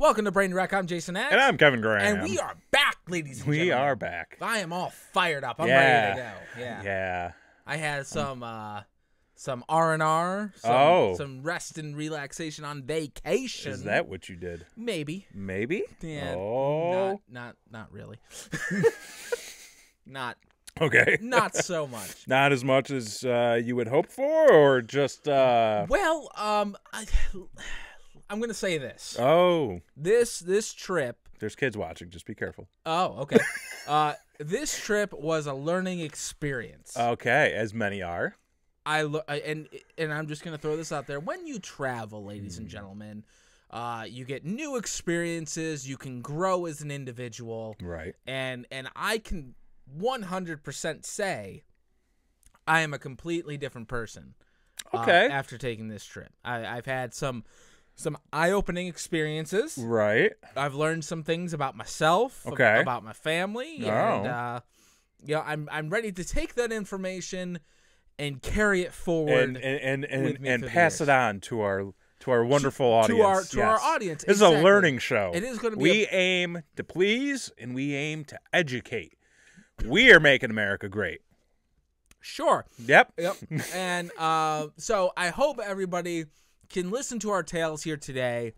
Welcome to Brain Wreck. I'm Jason X. And I'm Kevin Graham. And we are back, ladies and gentlemen. We are back. I am all fired up. I'm ready to go. Yeah. I had some R&R, some rest and relaxation on vacation. Is that what you did? Maybe. Yeah. Oh. Not really. Not Okay. Not so much. Not as much as you would hope for, or just Well, I'm going to say this. Oh. This trip. There's kids watching. Just be careful. Oh, okay. This trip was a learning experience. Okay, as many are. And I'm just going to throw this out there. When you travel, ladies and gentlemen, you get new experiences. You can grow as an individual. Right. And I can 100% say I am a completely different person. Okay. After taking this trip, I've had some eye-opening experiences. Right. I've learned some things about myself, okay, about my family, and I'm ready to take that information and carry it forward and pass it on to our wonderful audience. To our audience. This is a learning show. It is going to be. We aim to please and we aim to educate. We are making America great. Sure. Yep. And so I hope everybody can listen to our tales here today,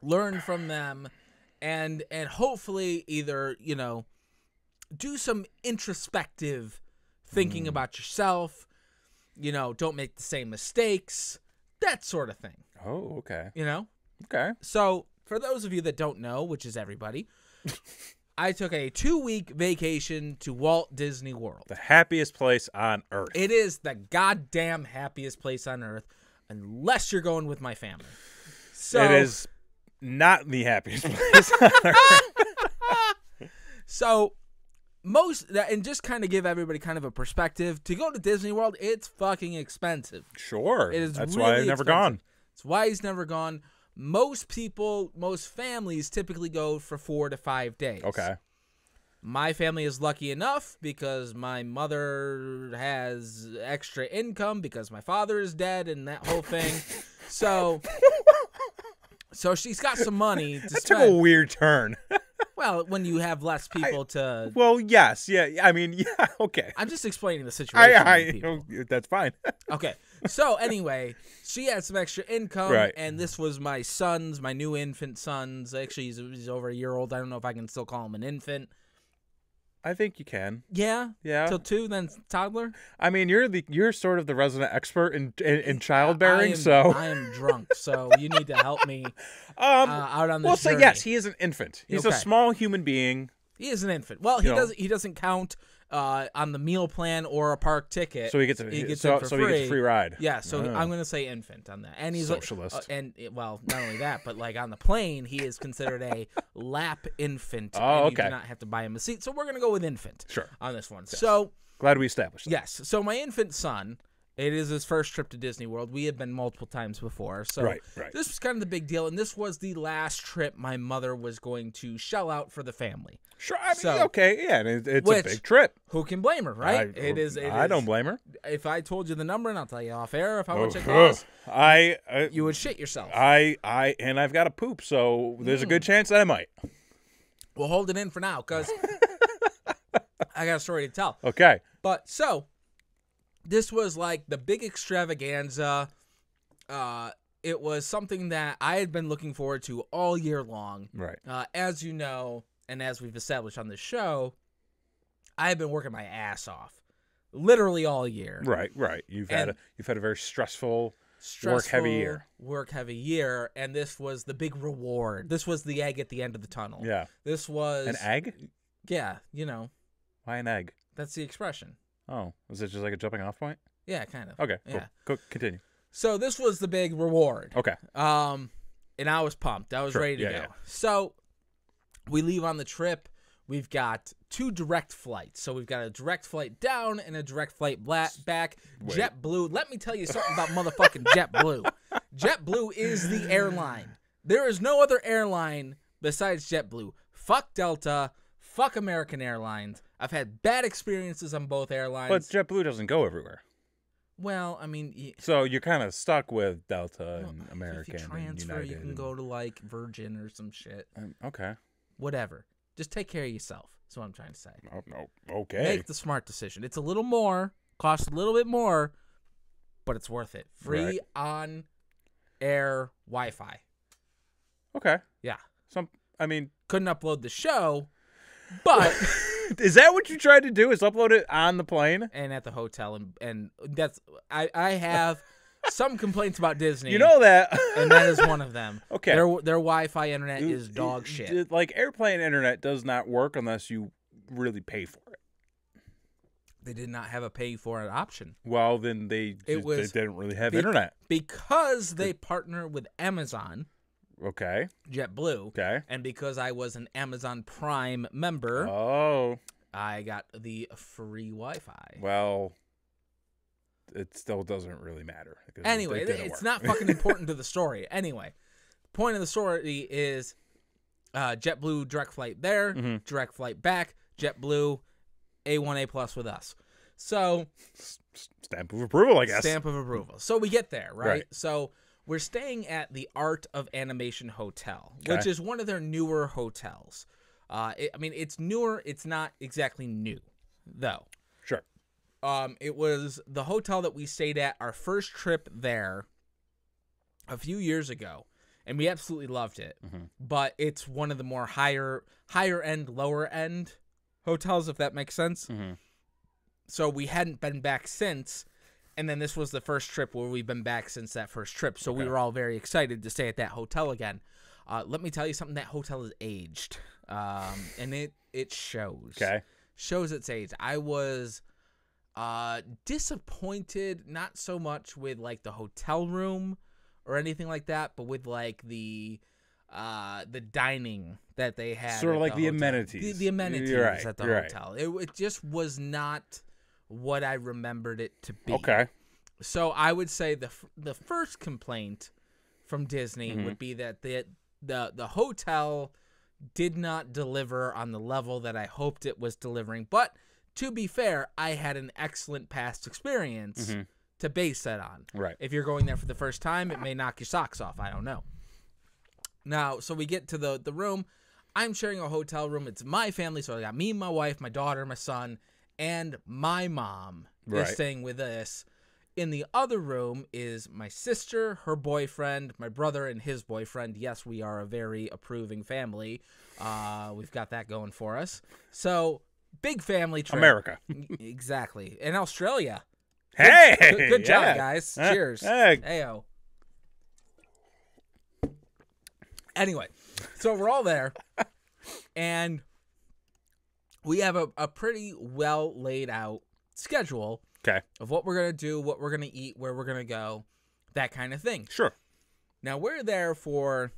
learn from them, and hopefully either, do some introspective thinking about yourself, don't make the same mistakes, that sort of thing. Oh, okay. Okay. So for those of you that don't know, which is everybody, I took a 2-week vacation to Walt Disney World. The happiest place on earth. It is the goddamn happiest place on earth. Unless you're going with my family. So it is not the happiest place on earth. So and just kind of give everybody kind of a perspective, to go to Disney World, it's fucking expensive. Sure. It is. That's really why I've never gone. That's why he's never gone. Most families typically go for 4 to 5 days. Okay. My family is lucky enough because my mother has extra income because my father is dead and that whole thing. So she's got some money to spend. That took a weird turn. Well, when you have less people to... Well, yes. Yeah. I mean, yeah. Okay. I'm just explaining the situation. That's fine. Okay. So anyway, she had some extra income. Right. And this was my new infant son's. Actually, he's over a year old. I don't know if I can still call him an infant. I think you can. Yeah? Yeah. Till 2, then toddler? I mean, you're sort of the resident expert in childbearing, so I am drunk, so you need to help me out on this journey. So yes, he is an infant. He's a small human being. He is an infant. Well, he doesn't count on the meal plan or a park ticket. So he gets he gets a free ride. Yeah, so I'm going to say infant on that. And he's socialist. Not only that, but like on the plane, he is considered a lap infant. Oh, and you do not have to buy him a seat. So we're going to go with infant. Sure. On this one. Yes. So glad we established that. Yes. So my infant son, it is his first trip to Disney World. We had been multiple times before. So right. This was kind of the big deal. And this was the last trip my mother was going to shell out for the family. Sure. I mean, okay. Yeah. It's a big trip. Who can blame her, right? I don't blame her. If I told you the number, and I'll tell you off air how much it costs, you would shit yourself. And I've got to poop, so there's a good chance that I might. We'll hold it in for now, because I got a story to tell. Okay. But so, this was like the big extravaganza. It was something that I had been looking forward to all year long. Right. As you know, and as we've established on this show, I have been working my ass off, literally all year. Right. You've had a very stressful work heavy year, and this was the big reward. This was the egg at the end of the tunnel. Yeah. This was an egg. Yeah, Why an egg? That's the expression. Oh, was it just like a jumping off point? Yeah, kind of. Okay, cool. Yeah. Continue. So this was the big reward. Okay. And I was pumped. I was ready to go. Yeah. So we leave on the trip. We've got 2 direct flights. So we've got a direct flight down and a direct flight back. Wait. JetBlue. Let me tell you something about motherfucking JetBlue. JetBlue is the airline. There is no other airline besides JetBlue. Fuck Delta. Fuck American Airlines. I've had bad experiences on both airlines. But JetBlue doesn't go everywhere. Well, I mean, so you're kind of stuck with Delta and American if you transfer, and United. You can go to like Virgin or some shit. Okay. Whatever. Just take care of yourself. That's what I'm trying to say. Oh, no. Okay. Make the smart decision. It's a little more, costs a little bit more, but it's worth it. Free on-air Wi-Fi. Okay. Yeah. Couldn't upload the show, but is that what you tried to do? Is upload it on the plane and at the hotel, and that's I have some complaints about Disney. You know that, and that is one of them. Okay. Their Wi-Fi internet is dog shit. Like airplane internet does not work unless you really pay for it. They did not have a pay for it option. Well, then they didn't really have internet because they partner with Amazon. Okay. JetBlue. Okay. And because I was an Amazon Prime member, I got the free Wi-Fi. Well, it still doesn't really matter. Anyway, it's not fucking important to the story. Anyway, the point of the story is JetBlue direct flight there, direct flight back, JetBlue A1 A+ with us. So stamp of approval, I guess. Stamp of approval. So we get there, right? So we're staying at the Art of Animation Hotel, which is one of their newer hotels. It's newer. It's not exactly new, though. Sure. It was the hotel that we stayed at our first trip there a few years ago, and we absolutely loved it. But it's one of the more higher end, lower end hotels, if that makes sense. So we hadn't been back since. And then this was the first trip where we've been back since that first trip. So we were all very excited to stay at that hotel again. Let me tell you something. That hotel is aged. And it shows. Okay. Shows its age. I was disappointed, not so much with like the hotel room or anything like that, but with like the dining that they had. Sort of like the amenities. The amenities at the hotel. It just was not what I remembered it to be. Okay. So I would say the first complaint from Disney would be that the hotel did not deliver on the level that I hoped it was delivering. But to be fair, I had an excellent past experience to base that on. Right. If you're going there for the first time, it may knock your socks off. I don't know. Now, so we get to the room. I'm sharing a hotel room. It's my family, so I got me, my wife, my daughter, my son, and my mom is staying with us. In the other room is my sister, her boyfriend, my brother, and his boyfriend. Yes, we are a very approving family. We've got that going for us. So, big family trip. America. Exactly. And Australia. Hey! Good job, guys. Cheers. Hey. Heyo. Anyway, so we're all there, and we have a pretty well laid out schedule of what we're going to do, what we're going to eat, where we're going to go, that kind of thing. Sure. Now, we're there for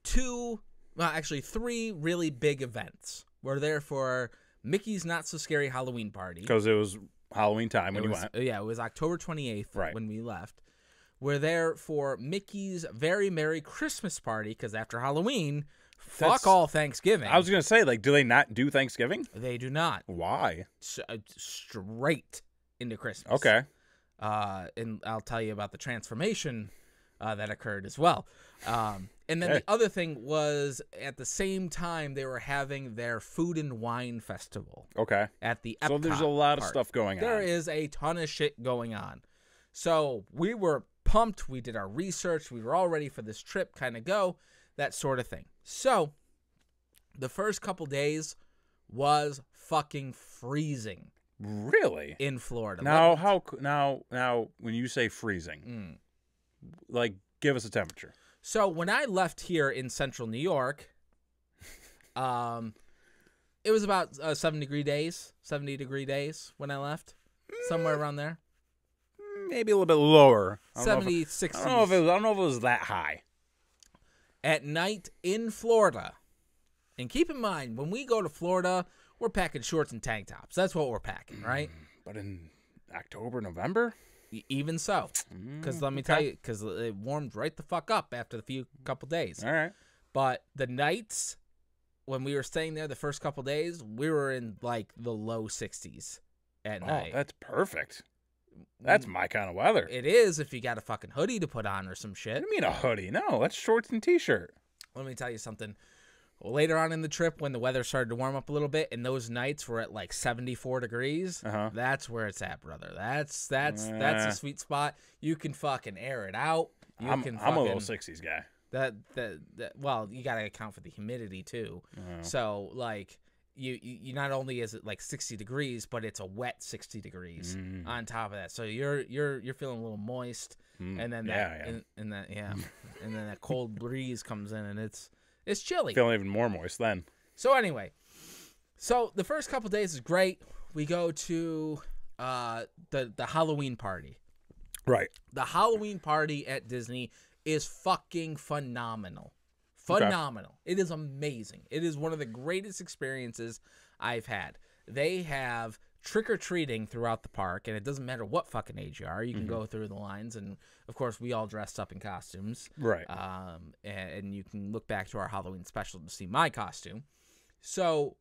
three really big events. We're there for Mickey's Not So Scary Halloween Party. Because it was Halloween time when you went. Yeah, it was October 28th when we left. We're there for Mickey's Very Merry Christmas Party, because after Halloween, fuck all Thanksgiving. I was going to say, like, do they not do Thanksgiving? They do not. Why? Straight into Christmas. Okay. And I'll tell you about the transformation that occurred as well. And then the other thing was, at the same time, they were having their Food and Wine Festival. Okay. At the Epcot So there's a lot of stuff going on. There is a ton of shit going on. So we were pumped. We did our research. We were all ready for this trip, kind of go, that sort of thing. So the first couple days was fucking freezing. Really? In Florida. Now, when you say freezing, like, give us a temperature. So when I left here in central New York, it was about 70 degree days when I left, somewhere around there. Maybe a little bit lower. 70, 60. I don't know if it was that high. At night in Florida, and keep in mind, when we go to Florida, we're packing shorts and tank tops. That's what we're packing, right? But in October, November? Even so. Because let me tell you, because it warmed right the fuck up after the couple days. All right. But the nights, when we were staying there the first couple days, we were in like the low 60s at night. Oh, that's perfect. That's my kind of weather. It is if you got a fucking hoodie to put on or some shit. What do you mean a hoodie? No, that's shorts and t-shirt. Let me tell you something. Later on in the trip, when the weather started to warm up a little bit, and those nights were at like 74 degrees, that's where it's at, brother. That's a sweet spot. You can fucking air it out. I'm a little 60s guy. Well, you gotta account for the humidity too. So like you not only is it like 60 degrees, but it's a wet 60 degrees on top of that. So you're feeling a little moist, and then and then that cold breeze comes in, and it's chilly. Feeling even more moist then. So anyway, the first couple days is great. We go to the Halloween party. Right. The Halloween party at Disney is fucking phenomenal. Phenomenal. Okay. It is amazing. It is one of the greatest experiences I've had. They have trick-or-treating throughout the park, and it doesn't matter what fucking age you are. You can go through the lines, and, of course, we all dressed up in costumes. Right. And you can look back to our Halloween special to see my costume. So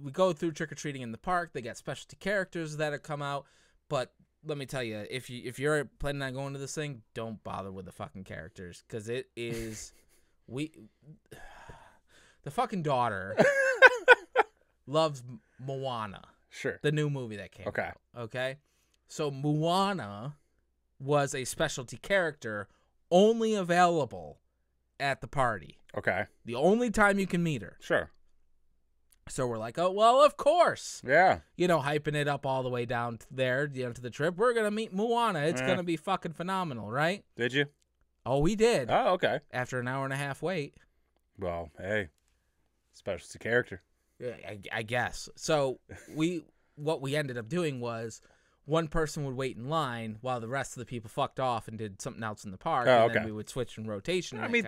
we go through trick-or-treating in the park. They got specialty characters that have come out, but let me tell you, if you're planning on going to this thing, don't bother with the fucking characters, because it is... The fucking daughter loves Moana. Sure. The new movie that came out. Okay? So Moana was a specialty character only available at the party. Okay. The only time you can meet her. Sure. So we're like, oh, well, of course. Yeah. Hyping it up all the way down there, to the trip. We're going to meet Moana. It's going to be fucking phenomenal, right? Did you? Oh, we did. Oh, okay. After an hour and a half wait. Well, hey, specialty character. Yeah, I guess. So what we ended up doing was one person would wait in line while the rest of the people fucked off and did something else in the park, and then we would switch in rotation. I mean,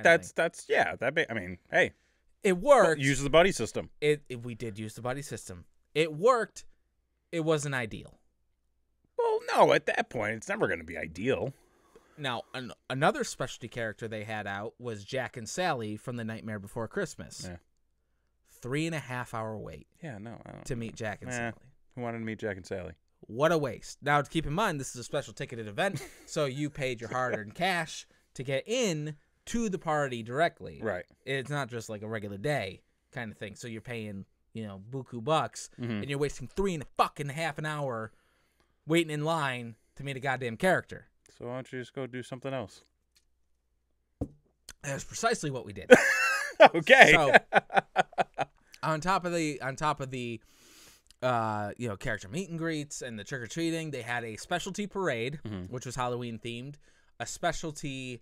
hey, it worked. Use the buddy system. We did use the buddy system. It worked. It wasn't ideal. Well, no, at that point, it's never going to be ideal. Now, another specialty character they had out was Jack and Sally from The Nightmare Before Christmas. Yeah. 3.5 hour wait. Yeah, no. To meet Jack and Sally. Who wanted to meet Jack and Sally? What a waste. Now, to keep in mind, this is a special ticketed event, so you paid your hard-earned cash to get in to the party directly. Right. It's not just like a regular day kind of thing. So you're paying, buku bucks, and you're wasting 3.5 an hour waiting in line to meet a goddamn character. So why don't you just go do something else? That's precisely what we did. Okay. So on top of the character meet and greets and the trick or treating, they had a specialty parade, which was Halloween themed, a specialty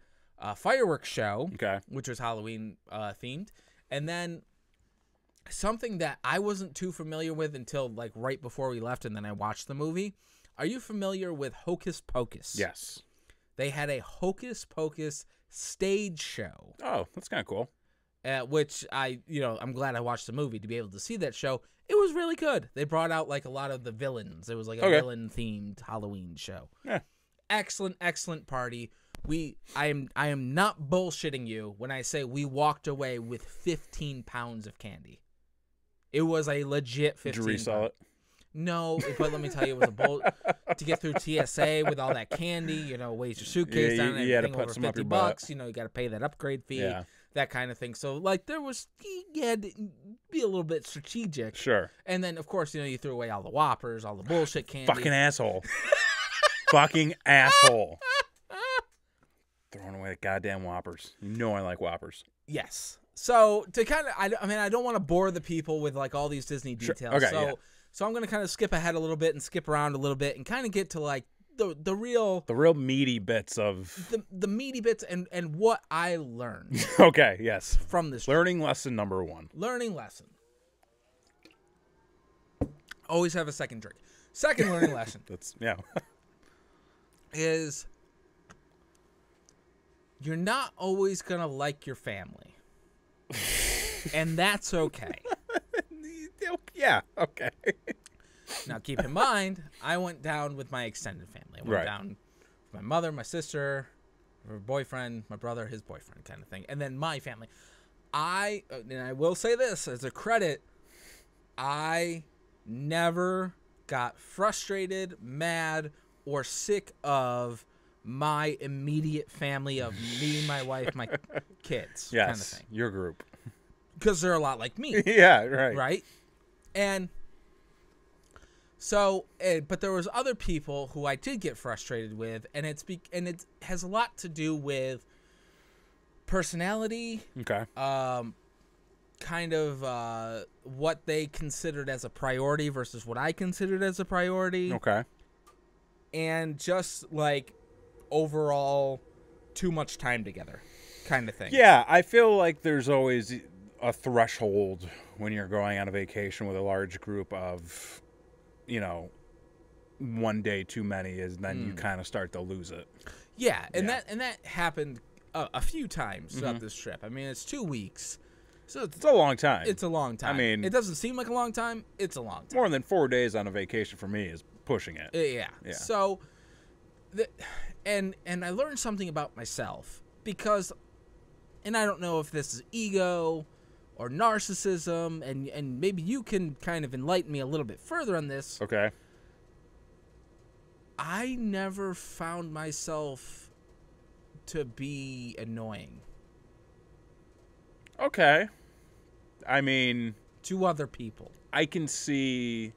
fireworks show, which was Halloween themed, and then something that I wasn't too familiar with until like right before we left, and then I watched the movie. Are you familiar with Hocus Pocus? Yes. They had a Hocus Pocus stage show. Oh, that's kind of cool. Which I'm glad I watched the movie to be able to see that show. It was really good. They brought out like a lot of the villains. It was like a villain-themed Halloween show. Yeah. Excellent party. I am not bullshitting you when I say we walked away with 15 pounds of candy. It was a legit 15 Did you resell it? No, but let me tell you, it was a bowl to get through TSA with all that candy. Weighs your suitcase down and everything over $50. You got to pay that upgrade fee, that kind of thing. So, like, you had to be a little bit strategic. Sure. And then, of course, you threw away all the Whoppers, all the bullshit candy. Fucking asshole. Fucking asshole. Throwing away the goddamn Whoppers. I like Whoppers. Yes. So to kind of, I don't want to bore the people with like all these Disney details. Sure. Okay, So I'm going to kind of skip ahead a little bit and skip around a little bit and kind of get to like the real meaty bits of the meaty bits and what I learned. Okay, yes. From this learning lesson number 1. Learning lesson. Always have a second drink. Second learning lesson. Is you're not always going to like your family. And that's okay. Yeah, okay. Now, keep in mind, I went down with my extended family. I went down with my mother, my sister, her boyfriend, my brother, his boyfriend kind of thing. And then my family. And I will say this as a credit, I never got frustrated, mad, or sick of my immediate family of me, my wife, my kids. Yes, kind of thing. Your group. Because they're a lot like me. Yeah, right. Right? And so, but there was other people who I did get frustrated with, and it has a lot to do with personality. Okay. Kind of what they considered as a priority versus what I considered as a priority. Okay. And just like overall too much time together kind of thing. Yeah, I feel like there's always a threshold when you're going on a vacation with a large group of, one day too many is then you kind of start to lose it. Yeah, and that happened a few times throughout this trip. I mean, it's 2 weeks. So it's a long time. It's a long time. I mean, it doesn't seem like a long time. It's a long time. More than 4 days on a vacation for me is pushing it. Yeah. So, and I learned something about myself because, and I don't know if this is ego or narcissism, and maybe you can kind of enlighten me a little bit further on this. Okay. I never found myself to be annoying. Okay. I mean, to other people. I can see.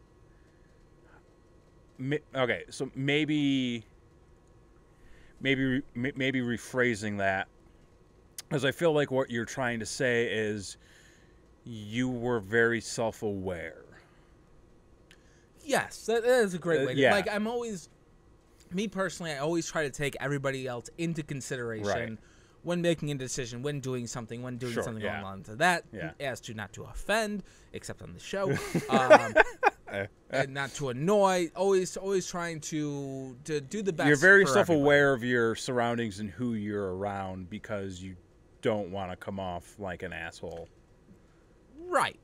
Okay, so maybe rephrasing that, because I feel like what you're trying to say is you were very self-aware. Yes, that is a great way. Yeah. Like, I'm always, me personally, I always try to take everybody else into consideration. Right. When making a decision, when doing something, when doing something yeah. along to that, yeah. as to not to offend, except on the show, and not to annoy. Always trying to do the best. You're very for self-aware everybody. of your surroundings and who you're around because you don't want to come off like an asshole. Right.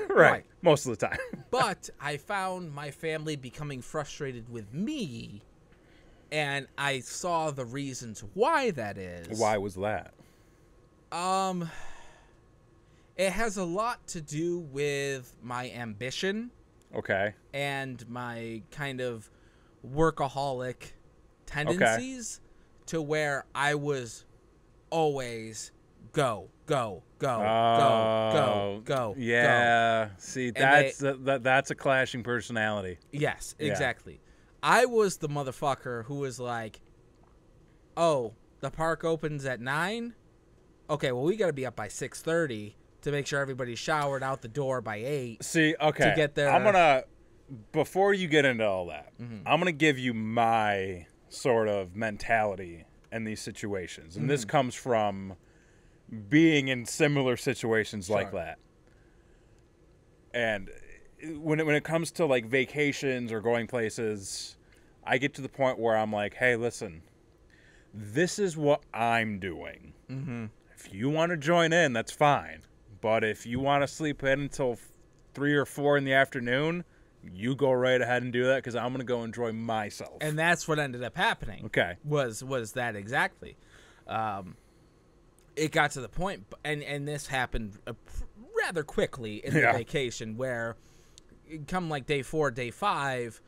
Right. Most of the time. But I found my family becoming frustrated with me. And I saw the reasons why that is. Why was that? It has a lot to do with my ambition. Okay. And my kind of workaholic tendencies to where I was always go. Yeah. Go. See, that's a clashing personality. Yes, exactly. Yeah. I was the motherfucker who was like, oh, the park opens at 9? Okay, well, we got to be up by 6:30 to make sure everybody's showered out the door by 8. See, okay. To get there. I'm going to, before you get into all that, I'm going to give you my sort of mentality in these situations. And this comes from being in similar situations like that. And when it comes to like vacations or going places, I get to the point where I'm like, hey, listen, this is what I'm doing. If you want to join in, that's fine. But if you want to sleep in until 3 or 4 in the afternoon, you go right ahead and do that because I'm going to go enjoy myself. And that's what ended up happening. Okay. Was that exactly. It got to the point, and this happened rather quickly in the vacation where come like day 4, day 5,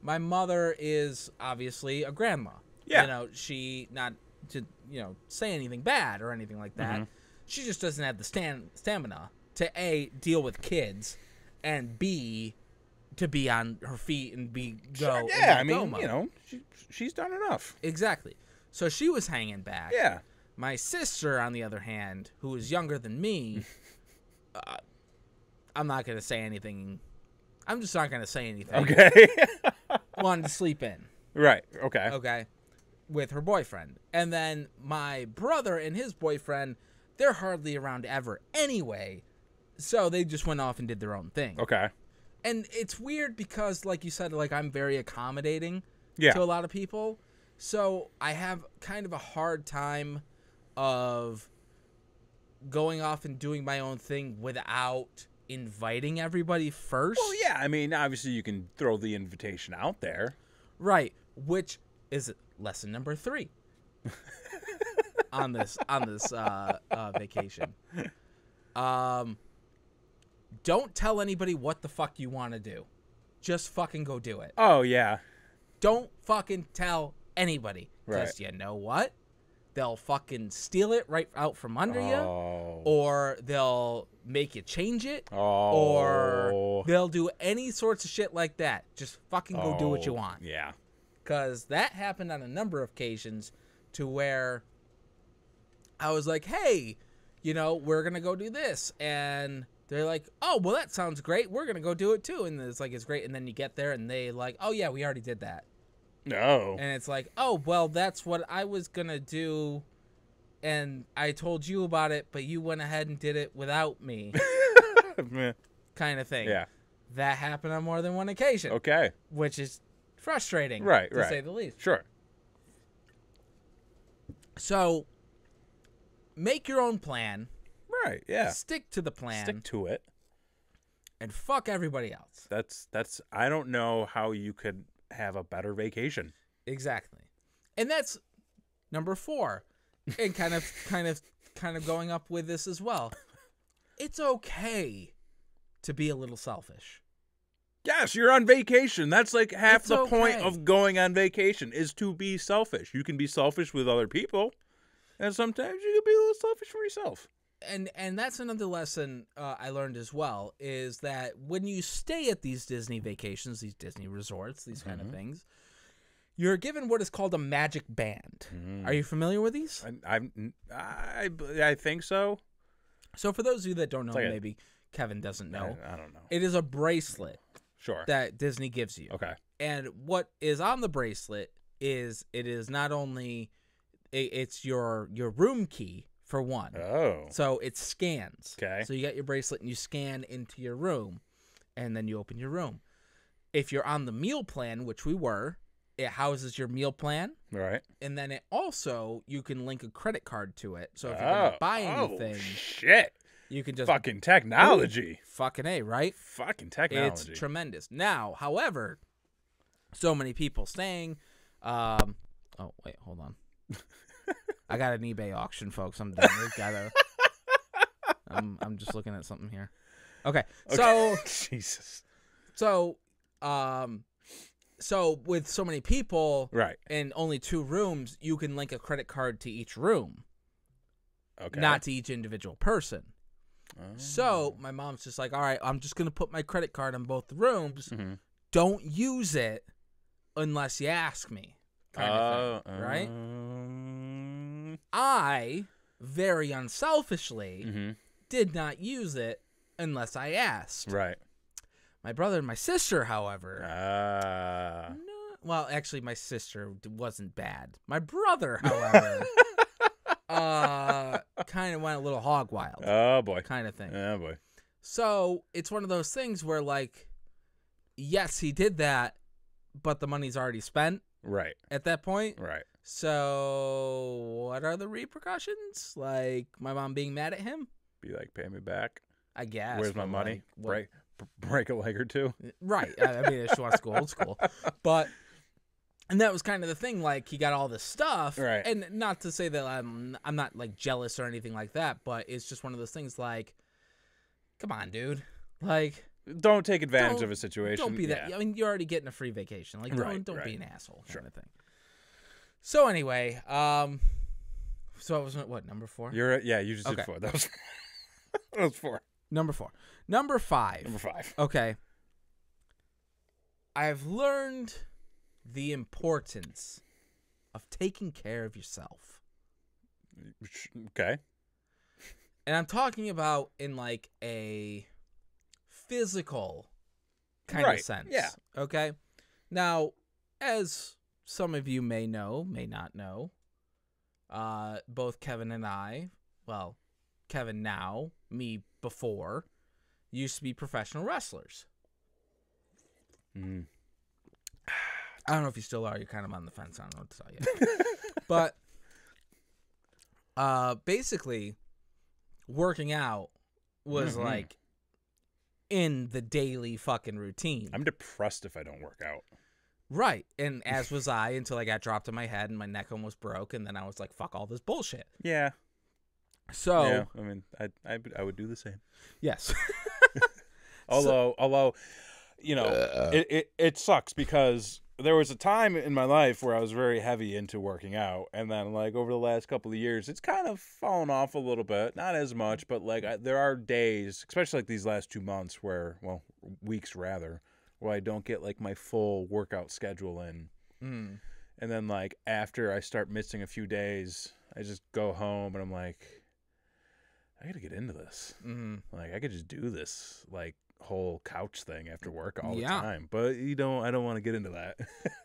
my mother is obviously a grandma. Yeah. She, not to, say anything bad or anything like that. She just doesn't have the stamina to A, deal with kids, and B, to be on her feet and go. Sure, yeah, I mean, she's done enough. Exactly. So she was hanging back. Yeah. My sister, on the other hand, who is younger than me, I'm not going to say anything. I'm just not going to say anything. Okay. Wanted to sleep in. Right. Okay. Okay. With her boyfriend. And then my brother and his boyfriend, they're hardly around ever anyway. So they just went off and did their own thing. Okay. And it's weird because, like you said, like I'm very accommodating to a lot of people. So I have kind of a hard time of going off and doing my own thing without inviting everybody first. Well, yeah. I mean, obviously you can throw the invitation out there. Right. Which is lesson number 3 on this vacation. Don't tell anybody what the fuck you want to do. just fucking go do it. Oh, yeah. Don't fucking tell anybody. Because Right. you know what? They'll fucking steal it right out from under you. Oh. Or they'll make you change it. Oh. Or they'll do any sorts of shit like that. Just fucking go do what you want. Yeah. Because that happened on a number of occasions to where I was like, hey, we're going to go do this. And they're like, oh, well, that sounds great. We're going to go do it too. And it's like, it's great. And then you get there and they like, oh, yeah, we already did that. No. And it's like, oh, well, that's what I was going to do. And I told you about it, but you went ahead and did it without me. Kind of thing. Yeah. That happened on more than one occasion. Okay. Which is frustrating, Right, to say the least. Sure. So, make your own plan. Right, yeah. Stick to the plan. Stick to it. And fuck everybody else. That's I don't know how you could have a better vacation. Exactly. And that's number 4. And kind of going up with this as well. It's okay to be a little selfish. Yes, you're on vacation. That's like half It's the point okay. of going on vacation is to be selfish. You can be selfish with other people, and sometimes you can be a little selfish for yourself. And that's another lesson I learned as well, is that when you stay at these Disney vacations, these Disney resorts, these kind of things, you're given what is called a magic band. Are you familiar with these? I think so. So for those of you that don't know, like maybe Kevin doesn't know, I don't know. it is a bracelet Sure. that Disney gives you. Okay. And what is on the bracelet is it is not only it's your room key for one. Oh. So it scans. Okay. So you got your bracelet and you scan into your room, and then you open your room. If you're on the meal plan, which we were, it houses your meal plan, Right. and then it also you can link a credit card to it. So if you're gonna buy anything, shit. you can just Fucking technology. fucking A, right? Fucking technology. It's tremendous. Now, however, so many people staying. Oh wait, hold on. I got an eBay auction, folks. I'm done. I'm just looking at something here. Okay. So Jesus. so with so many people, Right. and only 2 rooms, you can link a credit card to each room, Okay. not to each individual person. Oh. So my mom's just like, all right, I'm just going to put my credit card on both rooms. Mhm. Don't use it unless you ask me. Kind of thing, right? I, very unselfishly, Mhm. did not use it unless I asked. Right. My brother and my sister, however, Ah. well, actually, my sister wasn't bad. My brother, however, kind of went a little hog wild, Oh boy. kind of thing. Oh boy. So it's one of those things where, like, yes, he did that, but the money's already spent Right. at that point. Right. So what are the repercussions? Like my mom being mad at him? Be like, pay me back. I guess. Where's my but, money? like, Break a leg or two. right. I mean, she wants to go old school. But, and that was kind of the thing. Like, he got all this stuff. Right. And not to say that I'm not, like, jealous or anything like that, but it's just one of those things like, come on, dude. Like, Don't take advantage of a situation. don't be that. Yeah. I mean, you're already getting a free vacation. Like, don't Right, be right. an asshole kind Sure. of thing. So anyway, so it was what, number 4? You just Okay. did 4. That was that was 4. Number 4. Number 5. Number 5. Okay. I've learned the importance of taking care of yourself. Okay. And I'm talking about in like a physical kind Right, of sense. yeah. Okay. Now, as some of you may know, may not know, both Kevin and I, well, Kevin now, me before, used to be professional wrestlers. Mm. I don't know if you still are. You're kind of on the fence. I don't know what to tell you. But basically, working out was like in the daily fucking routine. I'm depressed if I don't work out. Right. And as was I until I got dropped on my head and my neck almost broke. And then I was like, fuck all this bullshit. Yeah. So, Yeah. I mean, I would do the same. yes. Although you know, it sucks because there was a time in my life where I was very heavy into working out, and then like over the last couple of years, it's kind of fallen off a little bit, not as much, but like there are days, especially like these last 2 months, where weeks rather, where I don't get like my full workout schedule in, and then like after I start missing a few days, I just go home and I'm like, I gotta get into this. Like I could just do this like whole couch thing after work all the time, but I don't want to get into that.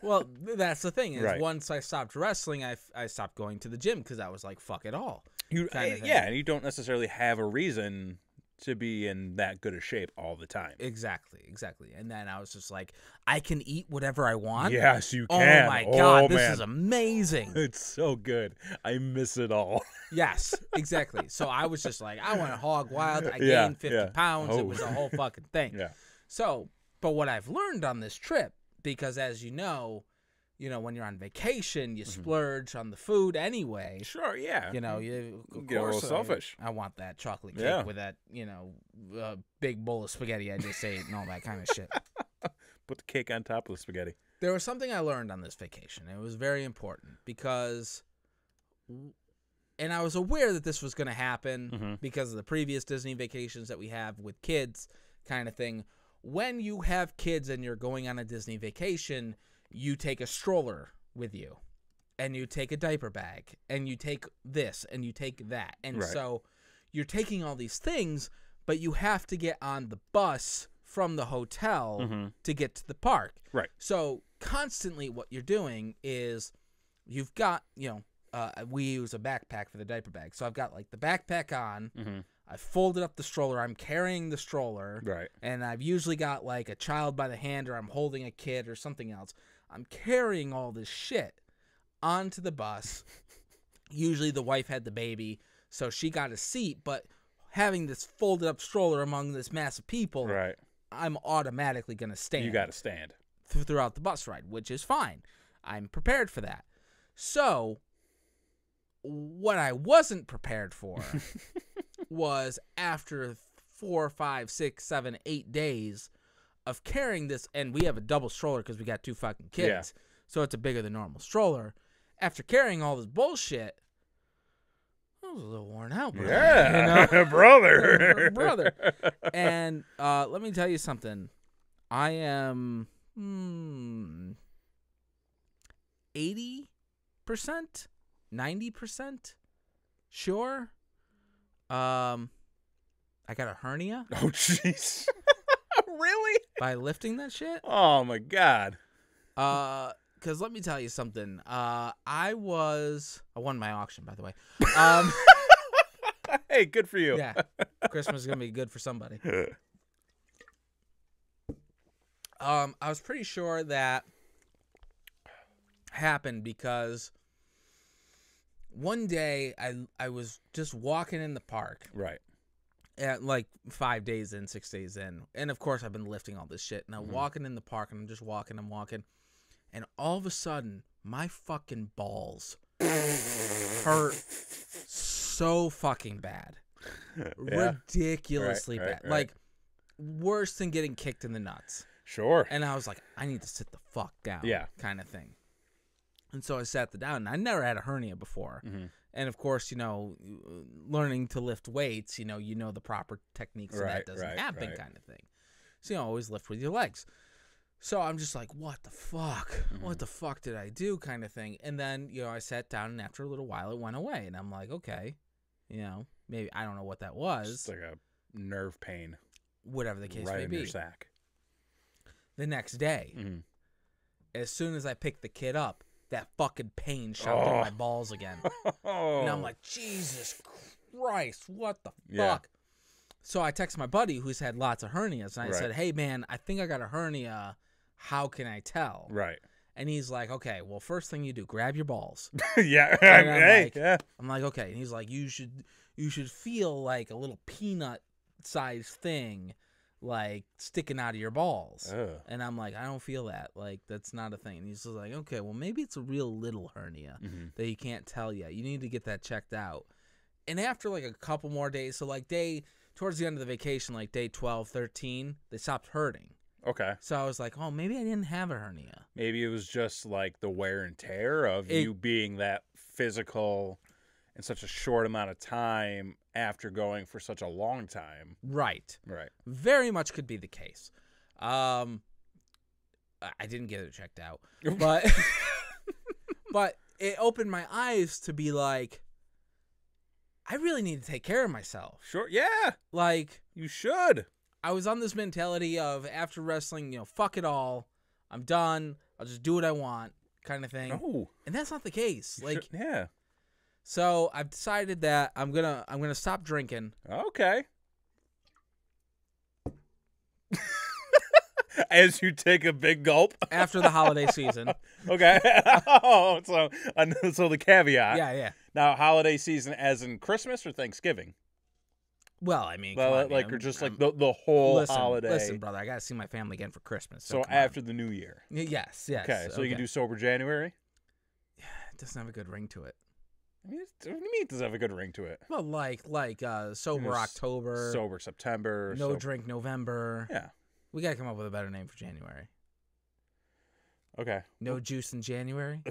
Well, that's the thing is Right. once I stopped wrestling, I stopped going to the gym because I was like, fuck it all. And you don't necessarily have a reason to be in that good a shape all the time. Exactly. And then I was just like, I can eat whatever I want. Yes, you can. Oh my God, this man. is amazing. It's so good. I miss it all. Yes, exactly. So I was just like, I went hog wild. I Yeah, gained 50 pounds. Oh. It was a whole fucking thing. Yeah. So, but what I've learned on this trip, because as you know, when you're on vacation, you splurge on the food anyway. Sure, yeah. You Get a little selfish. I want that chocolate cake with that, big bowl of spaghetti I just ate and all that kind of shit. Put the cake on top of the spaghetti. There was something I learned on this vacation. It was very important because, and I was aware that this was going to happen because of the previous Disney vacations that we have with kids kind of thing. When you have kids and you're going on a Disney vacation, you take a stroller with you and you take a diaper bag and you take this and you take that. And so you're taking all these things, but you have to get on the bus from the hotel to get to the park. Right. So constantly what you're doing is you've got, we use a backpack for the diaper bag. So I've got like the backpack on. I folded up the stroller. I'm carrying the stroller. Right. And I've usually got like a child by the hand or I'm holding a kid or something else. I'm carrying all this shit onto the bus. Usually the wife had the baby, so she got a seat. But having this folded up stroller among this mass of people, I'm automatically going to stand. You got to stand. Throughout the bus ride, which is fine. I'm prepared for that. So what I wasn't prepared for was after 4, 5, 6, 7, 8 days of carrying this, and we have a double stroller because we got 2 fucking kids, so it's a bigger than normal stroller. After carrying all this bullshit, I was a little worn out, brother. Yeah, brother. Brother. And let me tell you something. I am 80%, 90% sure. I got a hernia. Oh, jeez. Really? By lifting that shit? Oh, my God. Because let me tell you something. I won my auction, by the way. Hey, good for you. Yeah. Christmas is going to be good for somebody. I was pretty sure that happened because one day I was just walking in the park. Right. At like 5 days in, 6 days in. And of course I've been lifting all this shit. And I'm walking in the park and I'm just walking. And all of a sudden, my fucking balls hurt so fucking bad. Ridiculously bad. Right. Like, worse than getting kicked in the nuts. Sure. And I was like, I need to sit the fuck down. Yeah. Kind of thing. And so I sat down. And I never had a hernia before. And of course, learning to lift weights, you know the proper techniques so that doesn't happen kind of thing. So, always lift with your legs. So I'm just like, what the fuck? What the fuck did I do kind of thing? And then, I sat down and after a little while it went away. And I'm like, okay, maybe I don't know what that was. It's like a nerve pain. Whatever the case right may in be. Your sack. The next day, as soon as I picked the kid up, that fucking pain shot through my balls again. And I'm like, Jesus Christ, what the fuck? So I text my buddy who's had lots of hernias, and I said, hey, man, I think I got a hernia. How can I tell? Right. And he's like, okay, well, first thing you do, grab your balls. Yeah. I'm like, okay. And he's like, you should feel like a little peanut-sized thing like sticking out of your balls. And I'm like, I don't feel that. Like, that's not a thing. And he's just like, okay, well, maybe it's a real little hernia that you can't tell yet. You need to get that checked out. And after like a couple more days, so like towards the end of the vacation, like day 12, 13, they stopped hurting. Okay. So I was like, oh, maybe I didn't have a hernia. Maybe it was just like the wear and tear of you being that physical in such a short amount of time after going for such a long time. Right. Right. Very much could be the case. I didn't get it checked out, but but it opened my eyes to be like, I really need to take care of myself. Sure. Yeah. Like, You should. I was on this mentality of after wrestling, fuck it all. I'm done. I'll just do what I want kind of thing. No. And that's not the case. Like, yeah. so I've decided that I'm going to stop drinking. Okay. As you take a big gulp After the holiday season. Okay. Oh, so the caveat. Yeah. Now, holiday season as in Christmas or Thanksgiving? Well, I mean, Well, come on, like, man. or just like the whole holiday. Listen, brother, I got to see my family again for Christmas. So come after the new year. on. Yes. Okay, so you can do sober January? It doesn't have a good ring to it. I mean, what do you mean it does have a good ring to it? Well, like sober October, Sober September. no drink November. Yeah. We got to come up with a better name for January. Okay. No juice in January?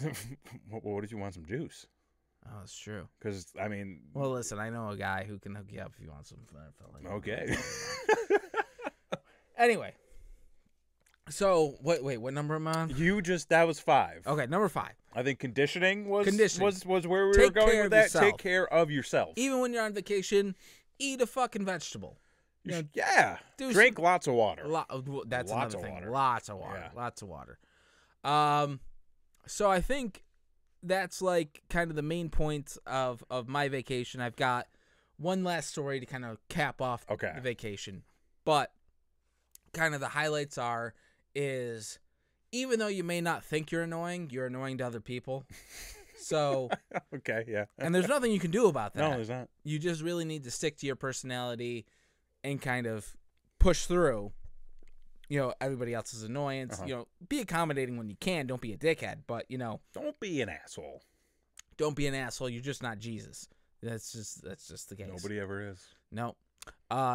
What if you want some juice? Oh, that's true. Because, I mean... Well, listen, I know a guy who can hook you up if you want some fun. Okay. Anyway. So, wait, what number am I on? That was 5. Okay, number 5. I think conditioning was where we Take were going care with of that. yourself. Take care of yourself. Even when you're on vacation, eat a fucking vegetable. Yeah. do Drink lots of water. That's Lots another of thing. water. Lots of water. Yeah. Lots of water. So I think that's like kind of the main point of my vacation. I've got one last story to kind of cap off the vacation. But kind of the highlights is even though you may not think you're annoying to other people. So Okay, yeah. and there's nothing you can do about that. No, there's not. You just really need to stick to your personality and kind of push through, everybody else's annoyance. Be accommodating when you can. Don't be a dickhead, but, Don't be an asshole. don't be an asshole. You're just not Jesus. That's just the case. Nobody ever is. No.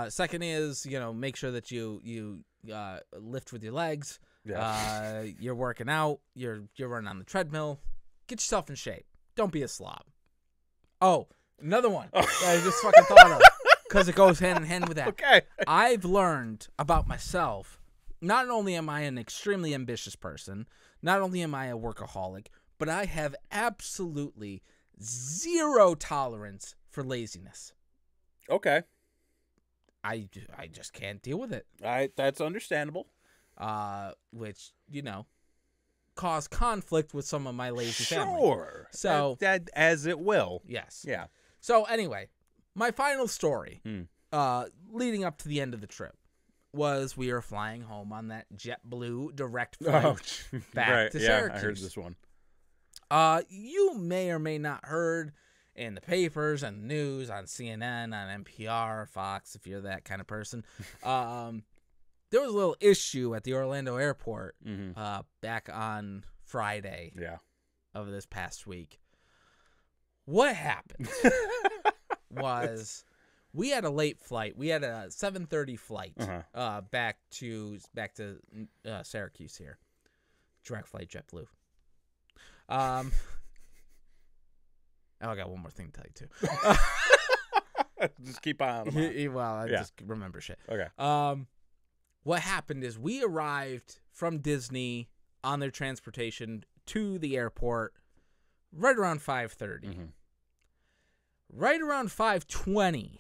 Second is, make sure that you lift with your legs. Yeah. You're working out. You're running on the treadmill. Get yourself in shape. Don't be a slob. Oh, another one that I just fucking thought of because it goes hand in hand with that. Okay. I've learned about myself. Not only am I an extremely ambitious person, not only am I a workaholic, but I have absolutely zero tolerance for laziness. Okay. I just can't deal with it. That's understandable. Which, cause conflict with some of my lazy family. Sure. So that as it will. yes. Yeah. So anyway, my final story, leading up to the end of the trip, was we were flying home on that JetBlue direct flight back to Syracuse. I heard this one. You may or may not heard in the papers and the news, on CNN, on NPR, Fox, if you're that kind of person. There was a little issue at the Orlando airport back on Friday of this past week. What happened was we had a late flight. We had a 7:30 flight back to Syracuse here. Direct flight, JetBlue. I got one more thing to tell you too. Just keep on them. Well, I just remember shit. Okay. What happened is we arrived from Disney on their transportation to the airport right around 5:30. Right around 5:20.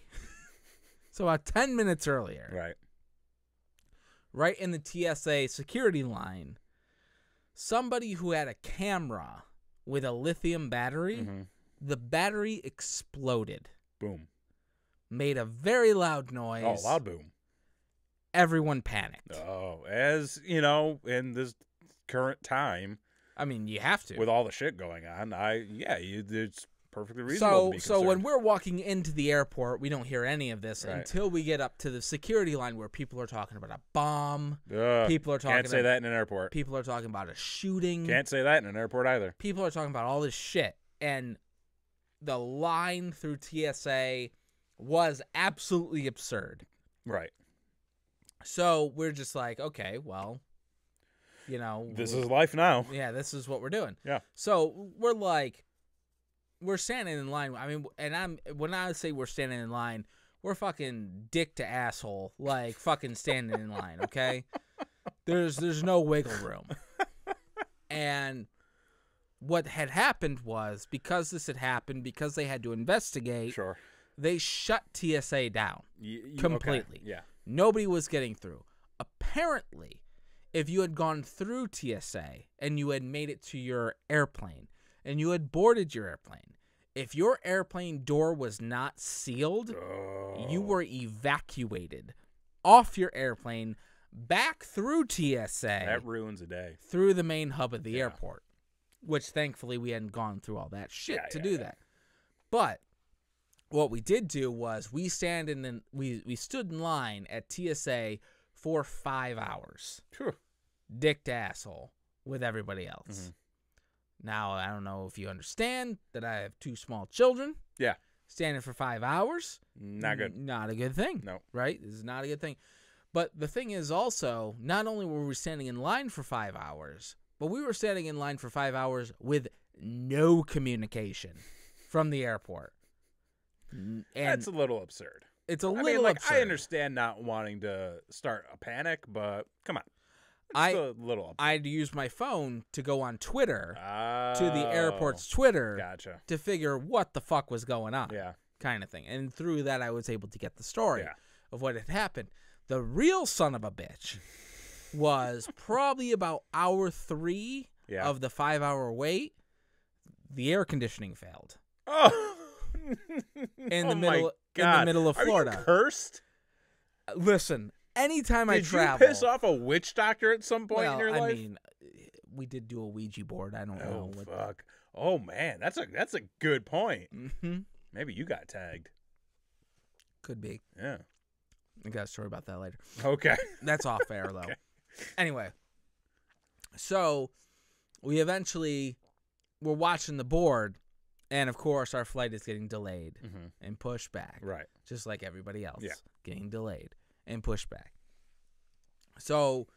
So about 10 minutes earlier. Right. Right in the TSA security line, somebody who had a camera with a lithium battery, the battery exploded. Boom. Made a very loud noise. Oh, loud boom. Everyone panicked. Oh, as you know, in this current time, I mean, you have to. with all the shit going on, it's perfectly reasonable to be So concerned. when we're walking into the airport, we don't hear any of this Right. until we get up to the security line where people are talking about a bomb. Ugh, People are talking can't say that in an airport. People are talking about a shooting. Can't say that in an airport either. People are talking about all this shit. And the line through TSA was absolutely absurd. Right. So we're just like, okay, well, This is life now. yeah, this is what we're doing. Yeah. So we're standing in line. I mean, and when I say we're standing in line, we're fucking dick to asshole, like fucking standing in line. Okay, there's no wiggle room. And what had happened was, because this had happened, because they had to investigate, Sure. they shut TSA down completely. Okay. Yeah. Nobody was getting through. Apparently, if you had gone through TSA and you had made it to your airplane and you had boarded your airplane, if your airplane door was not sealed, you were evacuated off your airplane back through TSA. That ruins a day. Through the main hub of the airport, which thankfully we hadn't gone through all that shit to do that. But what we did do was we stood in line at TSA for 5 hours. Phew. Dick to asshole with everybody else. Mm-hmm. Now, I don't know if you understand that I have 2 small children. Yeah. Standing for 5 hours. Not good. Not a good thing. No. Right? This is not a good thing. But the thing is also, not only were we standing in line for 5 hours, but we were standing in line for 5 hours with no communication from the airport. And That's a little absurd. it's a I little mean, like, absurd. I understand not wanting to start a panic, but come on. It's a little absurd. I had to use my phone to go on Twitter, Oh, to the airport's Twitter, Gotcha. to figure what the fuck was going on, Yeah. kind of thing. And through that, I was able to get the story Yeah. of what had happened. The real son of a bitch was probably about hour 3 Yeah. of the 5-hour wait. The air conditioning failed Oh. in the Oh my middle God. of Are Florida. you cursed? Listen, anytime I Did travel, you piss off a witch doctor at some point well, in your I life? mean, we did do a Ouija board. I don't Oh know what. fuck! Oh man, that's a good point. Mm-hmm. Maybe you got tagged. Could be. Yeah. I got a story about that later. Okay. That's off air though. Okay. Anyway, so we eventually were watching the board, and of course our flight is getting delayed Mm-hmm. and pushed back, Right. just like everybody else. Yeah. Getting delayed and pushed back. So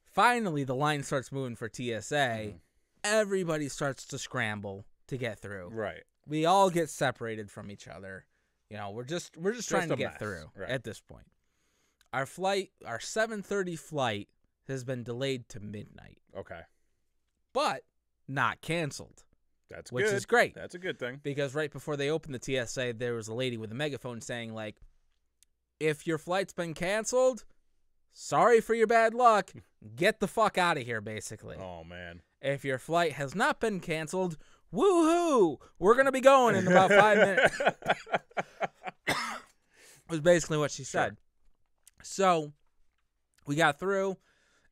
finally, the line starts moving for TSA. Mm-hmm. Everybody starts to scramble to get through. Right. We all get separated from each other. We're just trying to a get mess. through Right. at this point. Our 7:30 flight has been delayed to midnight, Okay. but not canceled, That's which good. is great. That's a good thing. Because right before they opened the TSA, there was a lady with a megaphone saying, like, if your flight's been canceled, sorry for your bad luck. Get the fuck out of here, basically. Oh man. If your flight has not been canceled, woohoo, we're going to be going in about 5 minutes. Was basically what she said. So we got through,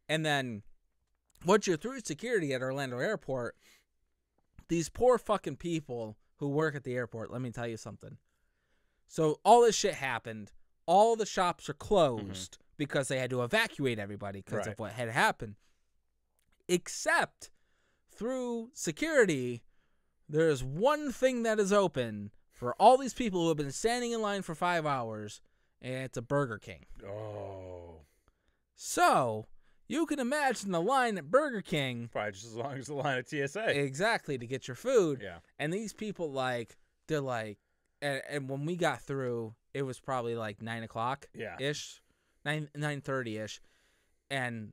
and then once you're through security at Orlando Airport, these poor fucking people who work at the airport, let me tell you something. So all this shit happened. All the shops are closed because they had to evacuate everybody because of what had happened. Except through security, there is one thing that is open for all these people who have been standing in line for 5 hours, and it's a Burger King. Oh. So you can imagine the line at Burger King. Probably just as long as the line at TSA. Exactly, to get your food. Yeah. And these people, they're like, and when we got through, it was probably like 9 o'clock ish, 9:30 ish, and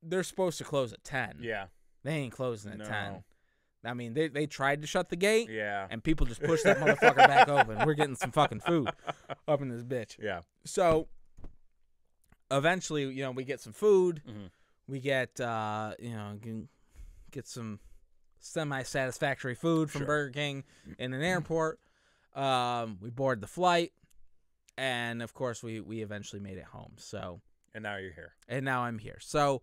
they're supposed to close at 10. Yeah. They ain't closing at No. 10. I mean, they tried to shut the gate, Yeah. and people just pushed that motherfucker back open. We're getting some fucking food up in this bitch. Yeah. So eventually, we get some food. Mm-hmm. We get, get some semi-satisfactory food from Burger King in an airport. We board the flight, and of course, we eventually made it home. So, And now you're here. and now I'm here. So,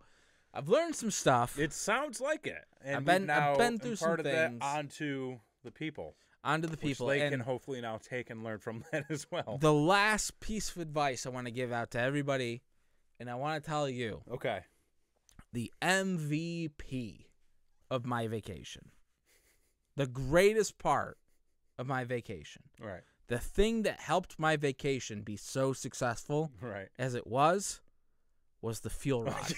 I've learned some stuff. It sounds like it. And I've been- we've now I've been through some imparted things. that onto the people. Onto the people, Which they and can hopefully now take and learn from that as well. the last piece of advice I want to give out to everybody, and I want to tell you, Okay. the MVP of my vacation, the greatest part of my vacation, Right. the thing that helped my vacation be so successful Right. as it was was the fuel rod.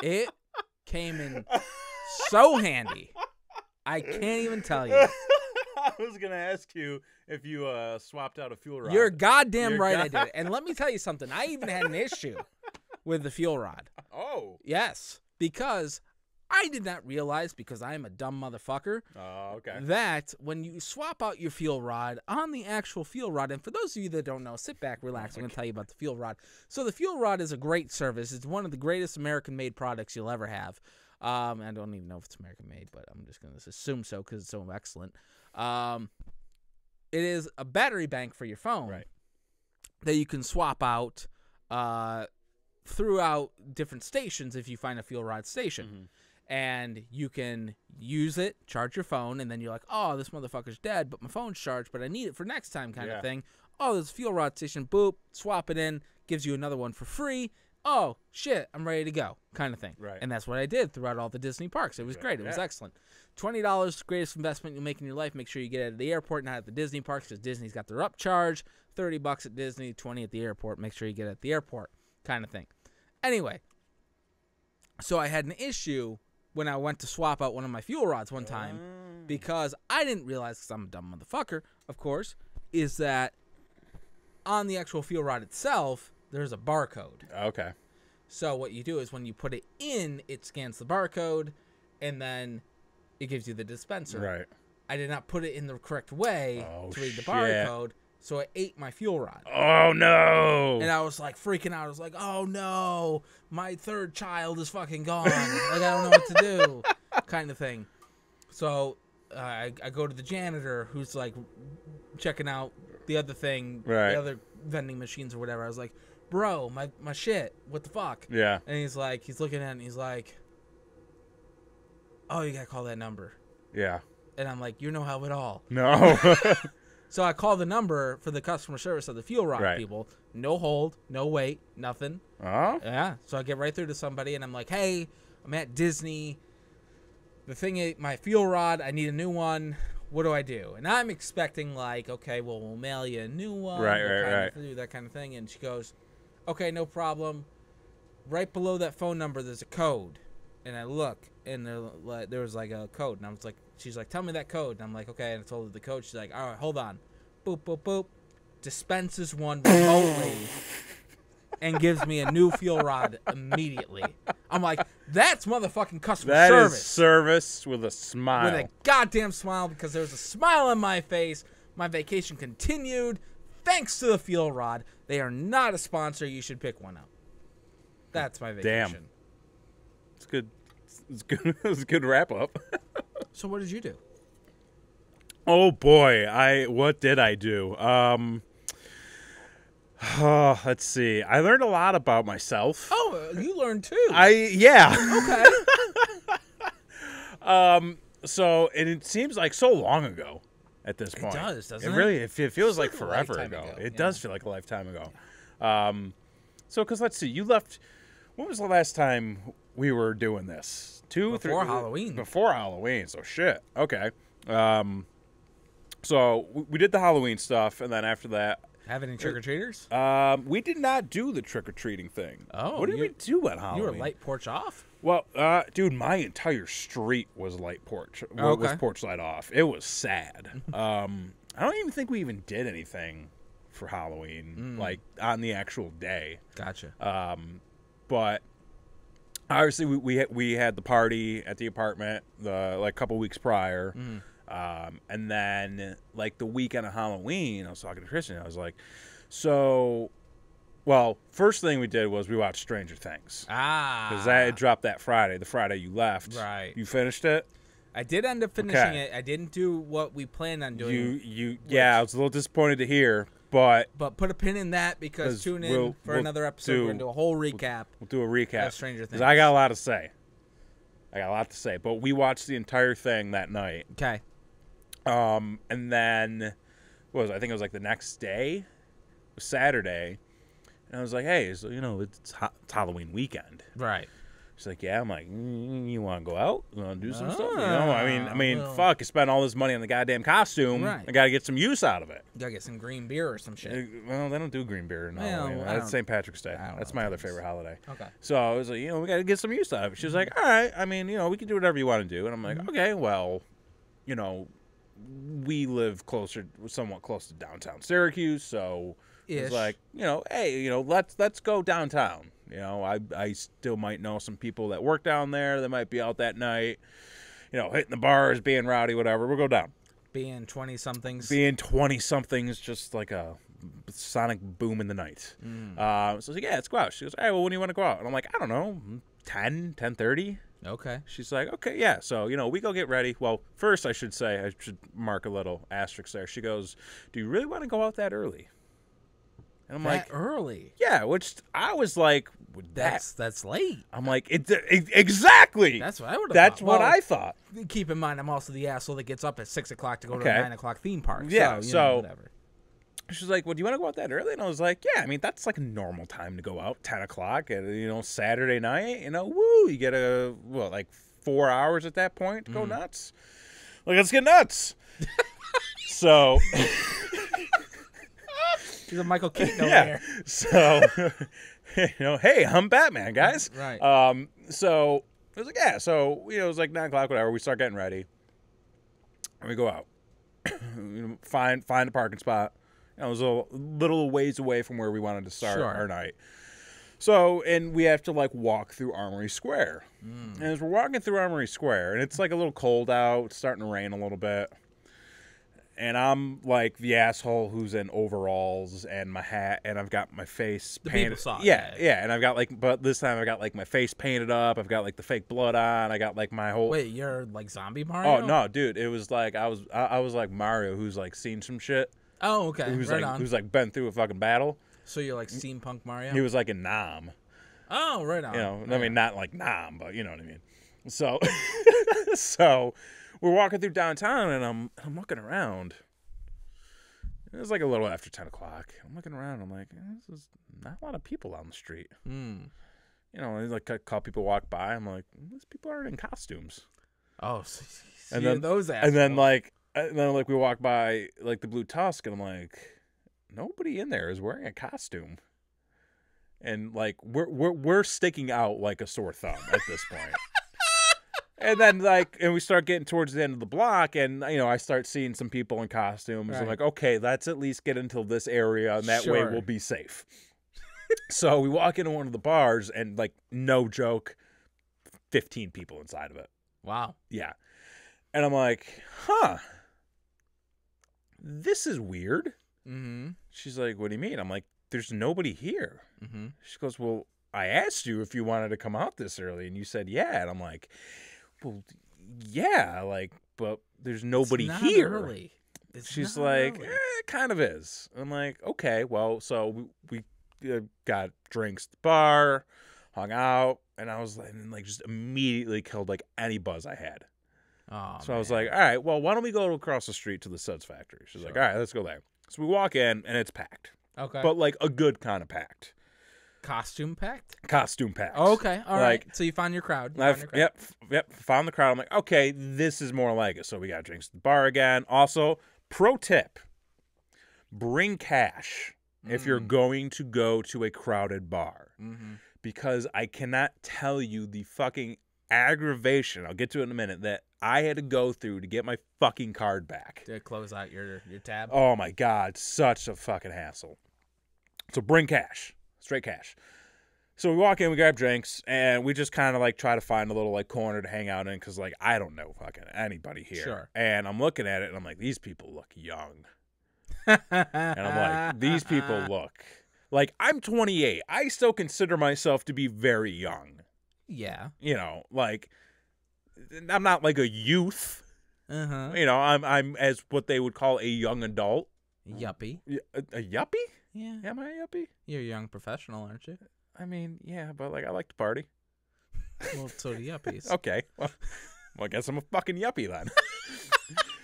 It came in so handy. I can't even tell you. I was going to ask you if you swapped out a fuel rod. You're goddamn right I did. And let me tell you something. I even had an issue with the fuel rod. Oh. Yes, because I did not realize, because I am a dumb motherfucker, that when you swap out your fuel rod on the actual fuel rod, and for those of you that don't know, sit back, relax. I'm going to tell you about the fuel rod. So the fuel rod is a great service. It's one of the greatest American-made products you'll ever have. I don't even know if it's American-made, but I'm just going to assume so because it's so excellent. It is a battery bank for your phone that you can swap out throughout different stations if you find a fuel rod station. Mm-hmm. And you can use it, charge your phone, and then you're like, oh, this motherfucker's dead, but my phone's charged, but I need it for next time kind of thing. Oh, there's a fuel rod station. Boop, swap it in, gives you another one for free. Oh, shit, I'm ready to go kind of thing. Right. And that's what I did throughout all the Disney parks. It was great. It was excellent. $20, greatest investment you'll make in your life. Make sure you get it at the airport, not at the Disney parks, because Disney's got their upcharge. $30 at Disney, $20 at the airport. Make sure you get it at the airport kind of thing. Anyway, so I had an issue when I went to swap out one of my fuel rods one time because I didn't realize, because I'm a dumb motherfucker, of course, is that on the actual fuel rod itself, there's a barcode. Okay. So what you do is when you put it in, it scans the barcode, and then it gives you the dispenser. Right. I did not put it in the correct way to read the barcode, so it ate my fuel rod. Oh, no. And I was like freaking out. I was like, oh, no, my third child is fucking gone. Like, I don't know what to do kind of thing. So I go to the janitor who's like checking out the other thing, the other vending machines or whatever. I was like, bro, my shit, what the fuck? Yeah. And he's looking at it and he's like, oh, you got to call that number. Yeah. And I'm like, you're no help at all. No. So I call the number for the customer service of the fuel rod people. No hold, no wait, nothing. Oh? Yeah. So I get right through to somebody, and I'm like, hey, I'm at Disney. The thing is, my fuel rod, I need a new one. What do I do? And I'm expecting, like, okay, well, we'll mail you a new one. Right. Do that kind of thing. And she goes, okay, no problem. Right below that phone number, there's a code. And I look, and there was like a code. And I was like, she's like, tell me that code. And I'm like, okay. And I told her the code. She's like, all right, hold on. Boop, boop, boop. Dispenses one remotely and gives me a new fuel rod immediately. I'm like, that's motherfucking customer service. That is service with a smile. With a goddamn smile, because there was a smile on my face. My vacation continued thanks to the fuel rod. They are not a sponsor. You should pick one up. That's my vacation. Damn. It's good. It's good. It was a good wrap up. So what did you do? Oh boy, what did I do? Let's see. I learned a lot about myself. Oh, you learned too. Yeah. Okay. So, and it seems like so long ago at this point. It does, doesn't it? Really, it feels like like a forever lifetime ago. ago. It does feel like a lifetime ago. So, because let's see, you left. When was the last time we were doing this? Before Halloween. Before Halloween. So shit. Okay. So we did the Halloween stuff, and then after that, have any trick or treaters? we did not do the trick or treating thing. Oh, what did we do at Halloween? You were light porch off. Well, dude, my entire street was light porch. Was porch light off. It was sad. I don't even think we even did anything for Halloween, like on the actual day. Gotcha. But obviously we had the party at the apartment like a couple weeks prior. And then like the weekend of Halloween, I was talking to Christian. I was like, first thing we did was we watched Stranger Things. Because that had dropped that Friday, the Friday you left. Right. You finished it? I did end up finishing it. I didn't do what we planned on doing. I was a little disappointed to hear, but put a pin in that because tune in for another episode. We're going to do a whole recap. We'll do a recap. Of Stranger Things. Because I got a lot to say. But we watched the entire thing that night. Okay. And then, I think it was like the next day, it was Saturday, and I was like, hey, so, it's Halloween weekend. Right. She's like, yeah. I'm like, you want to go out? You want to do some stuff? You know, I mean, fuck, you spend all this money on the goddamn costume. Right. I got to get some use out of it. You gotta get some green beer or some shit. Well, they don't do green beer. No, Well, that's St. Patrick's Day. That's know my other favorite holiday. Okay. So I was like, you know, we got to get some use out of it. She was like, all right. I mean, you know, we can do whatever you want to do. And I'm like, okay, well, you know, we live somewhat close to downtown Syracuse, so it's like, you know, hey, you know, let's go downtown. You know, I still might know some people that work down there that might be out that night, you know, hitting the bars, being rowdy, whatever. We'll go down. Being 20-somethings. Being 20-somethings, just like a sonic boom in the night. So I was like, yeah, let's go out. She goes, hey, well, when do you want to go out? And I'm like, I don't know, 10:30. Okay. She's like, okay, yeah. So, you know, we go get ready. Well, first I should mark a little asterisk there. She goes, do you really want to go out that early? And I'm like, early? Yeah, which I was like, that's late. I'm like, exactly. That's what I would have That's thought. what I thought. Keep in mind, I'm also the asshole that gets up at 6 o'clock to go to a 9 o'clock theme park. Yeah, so, you know, whatever. She's like, well, do you want to go out that early? And I was like, yeah, I mean, that's like a normal time to go out, 10 o'clock, at, you know, Saturday night. You know, woo, you get like 4 hours at that point to go nuts. Like, let's get nuts. So... He's a Michael Keaton over here. So, you know, hey, I'm Batman, guys. Right. So it was like, yeah. So, you know, it was like 9 o'clock, whatever. We start getting ready, and we go out. find a parking spot. It was a little ways away from where we wanted to start our night. So, and we have to like walk through Armory Square. And as we're walking through Armory Square, and it's like a little cold out, it's starting to rain a little bit. And I'm like the asshole who's in overalls and my hat, and I've got my face painted. People saw it. Yeah. And I've got like, but this time I got like my face painted up. I've got like the fake blood on. I got like my whole. Wait, you're like zombie Mario? Oh no, dude! It was like I was like Mario, who's like seen some shit. Oh, okay. Who's like been through a fucking battle. So you're like steampunk Mario? He was like in Nam. Oh, right on. You know, I mean, not like Nam, but you know what I mean. So, so we're walking through downtown, and I'm looking around. It was like a little after 10 o'clock. I'm looking around. I'm like, this is not a lot of people on the street. You know, and like a couple people walk by. I'm like, these people aren't in costumes. Oh, and then those assholes. And then we walk by like the Blue Tusk, and I'm like, nobody in there is wearing a costume. And like we're sticking out like a sore thumb at this point. And then and we start getting towards the end of the block, and you know, I start seeing some people in costumes. Right. I'm like, okay, let's at least get into this area, and that way we'll be safe. So we walk into one of the bars, and like, no joke, 15 people inside of it. Wow. Yeah. And I'm like, huh, this is weird. She's like, what do you mean? I'm like, there's nobody here. She goes, well, I asked you if you wanted to come out this early, and you said yeah. And I'm like, well, yeah, like, but there's nobody here. Early. She's like, it kind of is. I'm like, okay, well, so we got drinks at the bar, hung out, and I was like, just immediately killed like any buzz I had. Oh, so I was like, all right, well, why don't we go across the street to the Suds factory? She's like, all right, let's go there. So we walk in, and it's packed. Okay. But like a good kind of packed. Costume packed? Costume packed. Oh, okay. All right. So you found your crowd. Yep. Found the crowd. I'm like, okay, this is more like it. So we got drinks at the bar again. Also, pro tip, bring cash if you're going to go to a crowded bar. Because I cannot tell you the fucking aggravation, I'll get to it in a minute, that I had to go through to get my fucking card back. To close out your tab? Oh my God, such a fucking hassle. So bring cash. Straight cash. So we walk in, we grab drinks, and we just kind of like try to find a little like corner to hang out in, because like I don't know fucking anybody here. Sure. And I'm looking at it, and I'm like, these people look young. And I'm like, these people look like, I'm 28. I still consider myself to be very young. Yeah. You know, like, I'm not like a youth. You know, I'm as what they would call a young adult. Yuppie. A yuppie? Yeah. Am I a yuppie? You're a young professional, aren't you? I mean, yeah, but like I like to party. Well, so do yuppies. Okay. Well, I guess I'm a fucking yuppie then.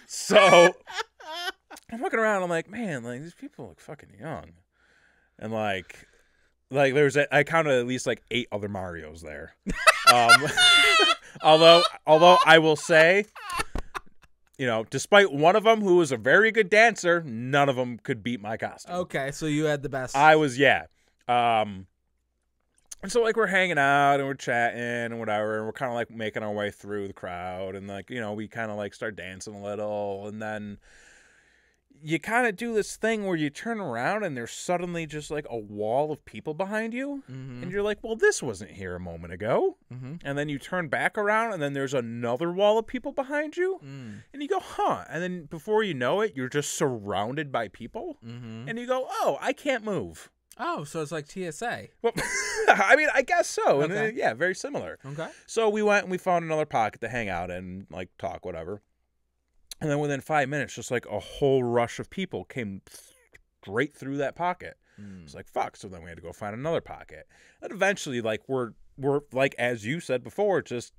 So I'm looking around, I'm like, man, like these people look fucking young. And like Like I counted at least like 8 other Marios there. Um, although I will say, you know, despite one of them who was a very good dancer, none of them could beat my costume. Okay, so you had the best. I was, yeah. And so, like, we're hanging out and we're chatting and whatever, and we're kind of, like, making our way through the crowd, and, like, you know, we kind of, like, start dancing a little, and then you kind of do this thing where you turn around and there's suddenly just, like, a wall of people behind you, and you're like, well, this wasn't here a moment ago, and then you turn back around, and then there's another wall of people behind you, and you go, huh, and then before you know it, you're just surrounded by people, and you go, oh, I can't move. Oh, so it's like TSA. Well, I mean, I guess so. Okay. And yeah, very similar. Okay. So we went and we found another pocket to hang out in, like talk, whatever. And then within 5 minutes, just like a whole rush of people came straight through that pocket. It's like, fuck. So then we had to go find another pocket. And eventually, like, we're like, as you said before, just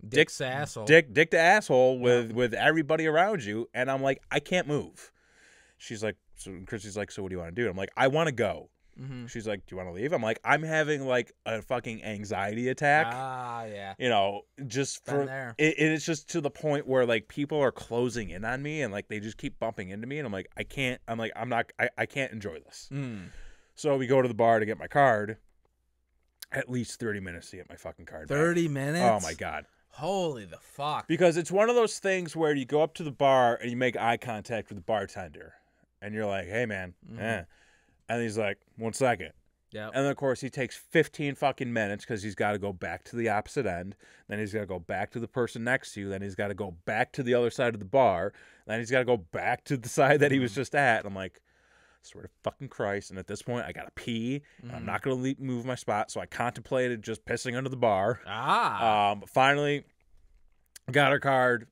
Dick to asshole. Dick to asshole with everybody around you. And I'm like, I can't move. She's like, so Christy's like, so what do you want to do? I'm like, I want to go. She's like, do you want to leave? I'm like, I'm having like a fucking anxiety attack. Ah, yeah. You know, just Been for there. it's just to the point where like people are closing in on me and like they just keep bumping into me and I'm like, I can't enjoy this. So we go to the bar to get my card. At least 30 minutes to get my fucking card. 30 back. minutes? Oh my God. Holy the fuck. Because it's one of those things where you go up to the bar and you make eye contact with the bartender and you're like, hey man, And he's like, 1 second. Yeah. And then, of course, he takes 15 fucking minutes because he's got to go back to the opposite end. Then he's got to go back to the person next to you. Then he's got to go back to the other side of the bar. Then he's got to go back to the side that he was just at. And I'm like, swear to fucking Christ. And at this point, I got to pee. And I'm not going to move my spot. So I contemplated just pissing under the bar. But finally, got her card,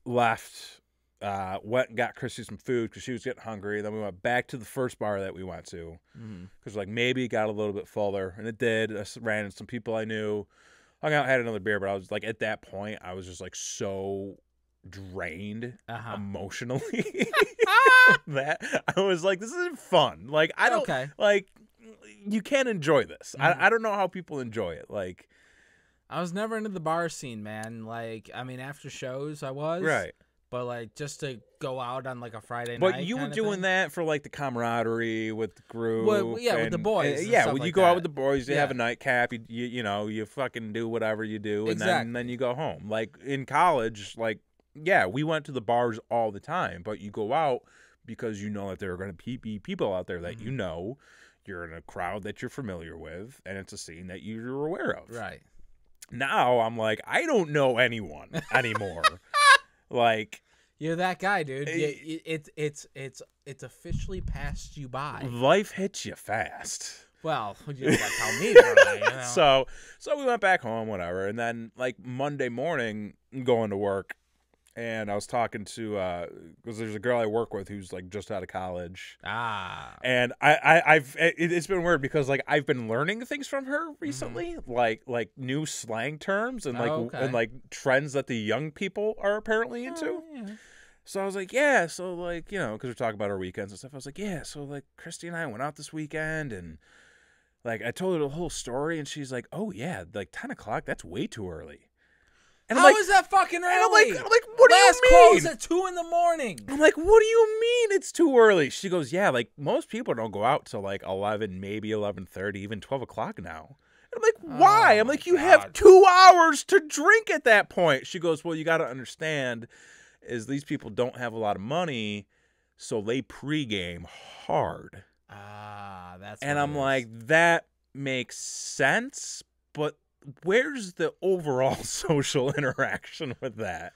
left. Went and got Chrissy some food because she was getting hungry. Then we went back to the first bar that we went to because like maybe it got a little bit fuller, and it did. I ran into some people I knew, hung out, had another beer, but I was like at that point I was just like so drained emotionally that I was like, this isn't fun. Like I don't like you can't enjoy this. I don't know how people enjoy it. Like I was never into the bar scene, man. Like I mean, after shows I was right. But, like, just to go out on, like, a Friday night. But you were doing that for, like, the camaraderie with the group. Well, yeah, with the boys. Yeah, when like you go that. out with the boys, you have a nightcap, you know, you fucking do whatever you do, and then you go home. Like, in college, like, yeah, we went to the bars all the time, but you go out because you know that there are going to be people out there that you know, you're in a crowd that you're familiar with, and it's a scene that you're aware of. Right. Now, I'm like, I don't know anyone anymore. Like you're that guy, dude. It's officially passed you by. Life hits you fast. Well, you don't gotta tell me, brother, you know? So we went back home, whatever, and then like Monday morning, going to work, and I was talking to because there's a girl I work with who's like just out of college. And it's been weird because like I've been learning things from her recently, like new slang terms and like trends that the young people are apparently into. So I was like, yeah, so like, you know, because we're talking about our weekends and stuff. I was like, yeah, so like Christy and I went out this weekend and like I told her the whole story and she's like, oh yeah, like 10 o'clock, that's way too early. And How is that fucking early? I'm like, what do you mean? Last call at 2 a.m. I'm like, what do you mean it's too early? She goes, yeah, like most people don't go out till like 11, maybe 11:30, even 12 o'clock now. And I'm like, why? I'm like, you have 2 hours to drink at that point. She goes, well, you got to understand is these people don't have a lot of money, so they pregame hard. That's and I'm like, that makes sense, but where's the overall social interaction with that?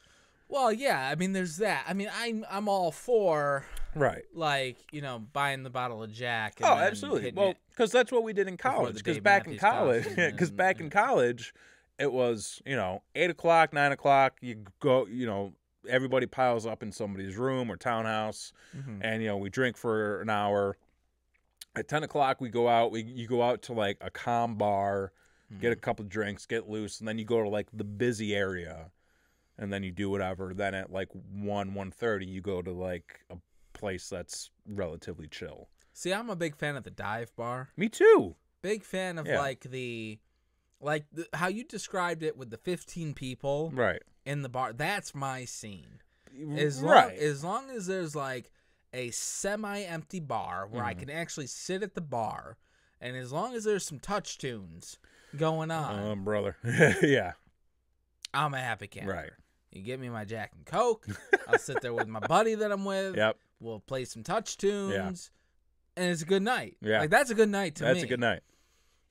Well, yeah, I mean, there's that. I mean, I'm all for right, like, you know, buying the bottle of Jack. And absolutely. Well, because that's what we did in college. Because back in college, it was 8 o'clock, 9 o'clock. You go, everybody piles up in somebody's room or townhouse, and we drink for an hour. At 10 o'clock, we go out. You go out to like a calm bar. Get a couple of drinks, get loose, and then you go to like the busy area, and then you do whatever. Then at like 1:30, you go to like a place that's relatively chill. See, I'm a big fan of the dive bar. Me too. Big fan of Yeah. how you described it with the 15 people Right. in the bar. That's my scene. Right. As long as there's like a semi-empty bar where I can actually sit at the bar, and as long as there's some touch tunes going on, Brother. Yeah. I'm a happy camper. Right. You give me my Jack and Coke. I'll sit there with my buddy that I'm with. Yep. We'll play some touch tunes, and it's a good night. Yeah. Like, that's a good night to me. That's a good night.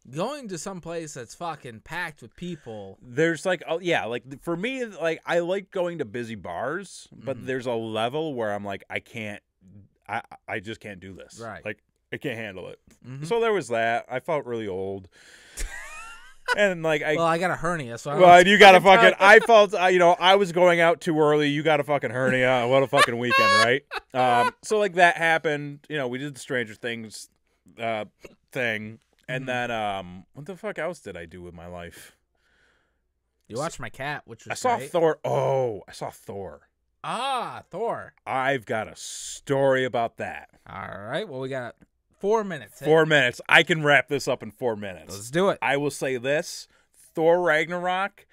Going to some place that's fucking packed with people. There's like, oh yeah, like for me, like I like going to busy bars, but there's a level where I'm like, I just can't do this. Right. Like I can't handle it. Mhm. So there was that. I felt really old. And like Well, I got a hernia, so I don't well, you got a fucking. I felt, I was going out too early. You got a fucking hernia. What a fucking weekend, right? So like that happened. We did the Stranger Things thing, and then what the fuck else did I do with my life? You watched my cat, which was I saw great. Thor. Oh, I saw Thor. Ah, Thor. I've got a story about that. All right. Well, we got 4 minutes. 4 minutes. I can wrap this up in 4 minutes. Let's do it. I will say this: Thor Ragnarok,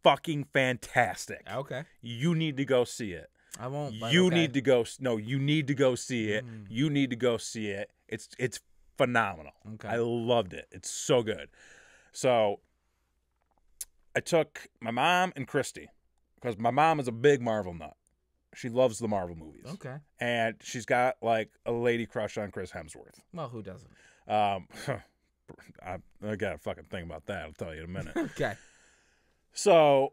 fucking fantastic. Okay. You need to go see it. I won't. But You okay. need to go. No, you need to go see it. You need to go see it. It's phenomenal. Okay. I loved it. It's so good. So I took my mom and Christy because my mom is a big Marvel nut. She loves the Marvel movies. Okay. And she's got like a lady crush on Chris Hemsworth. Well, who doesn't? I got a fucking thing about that. I'll tell you in a minute. Okay. So,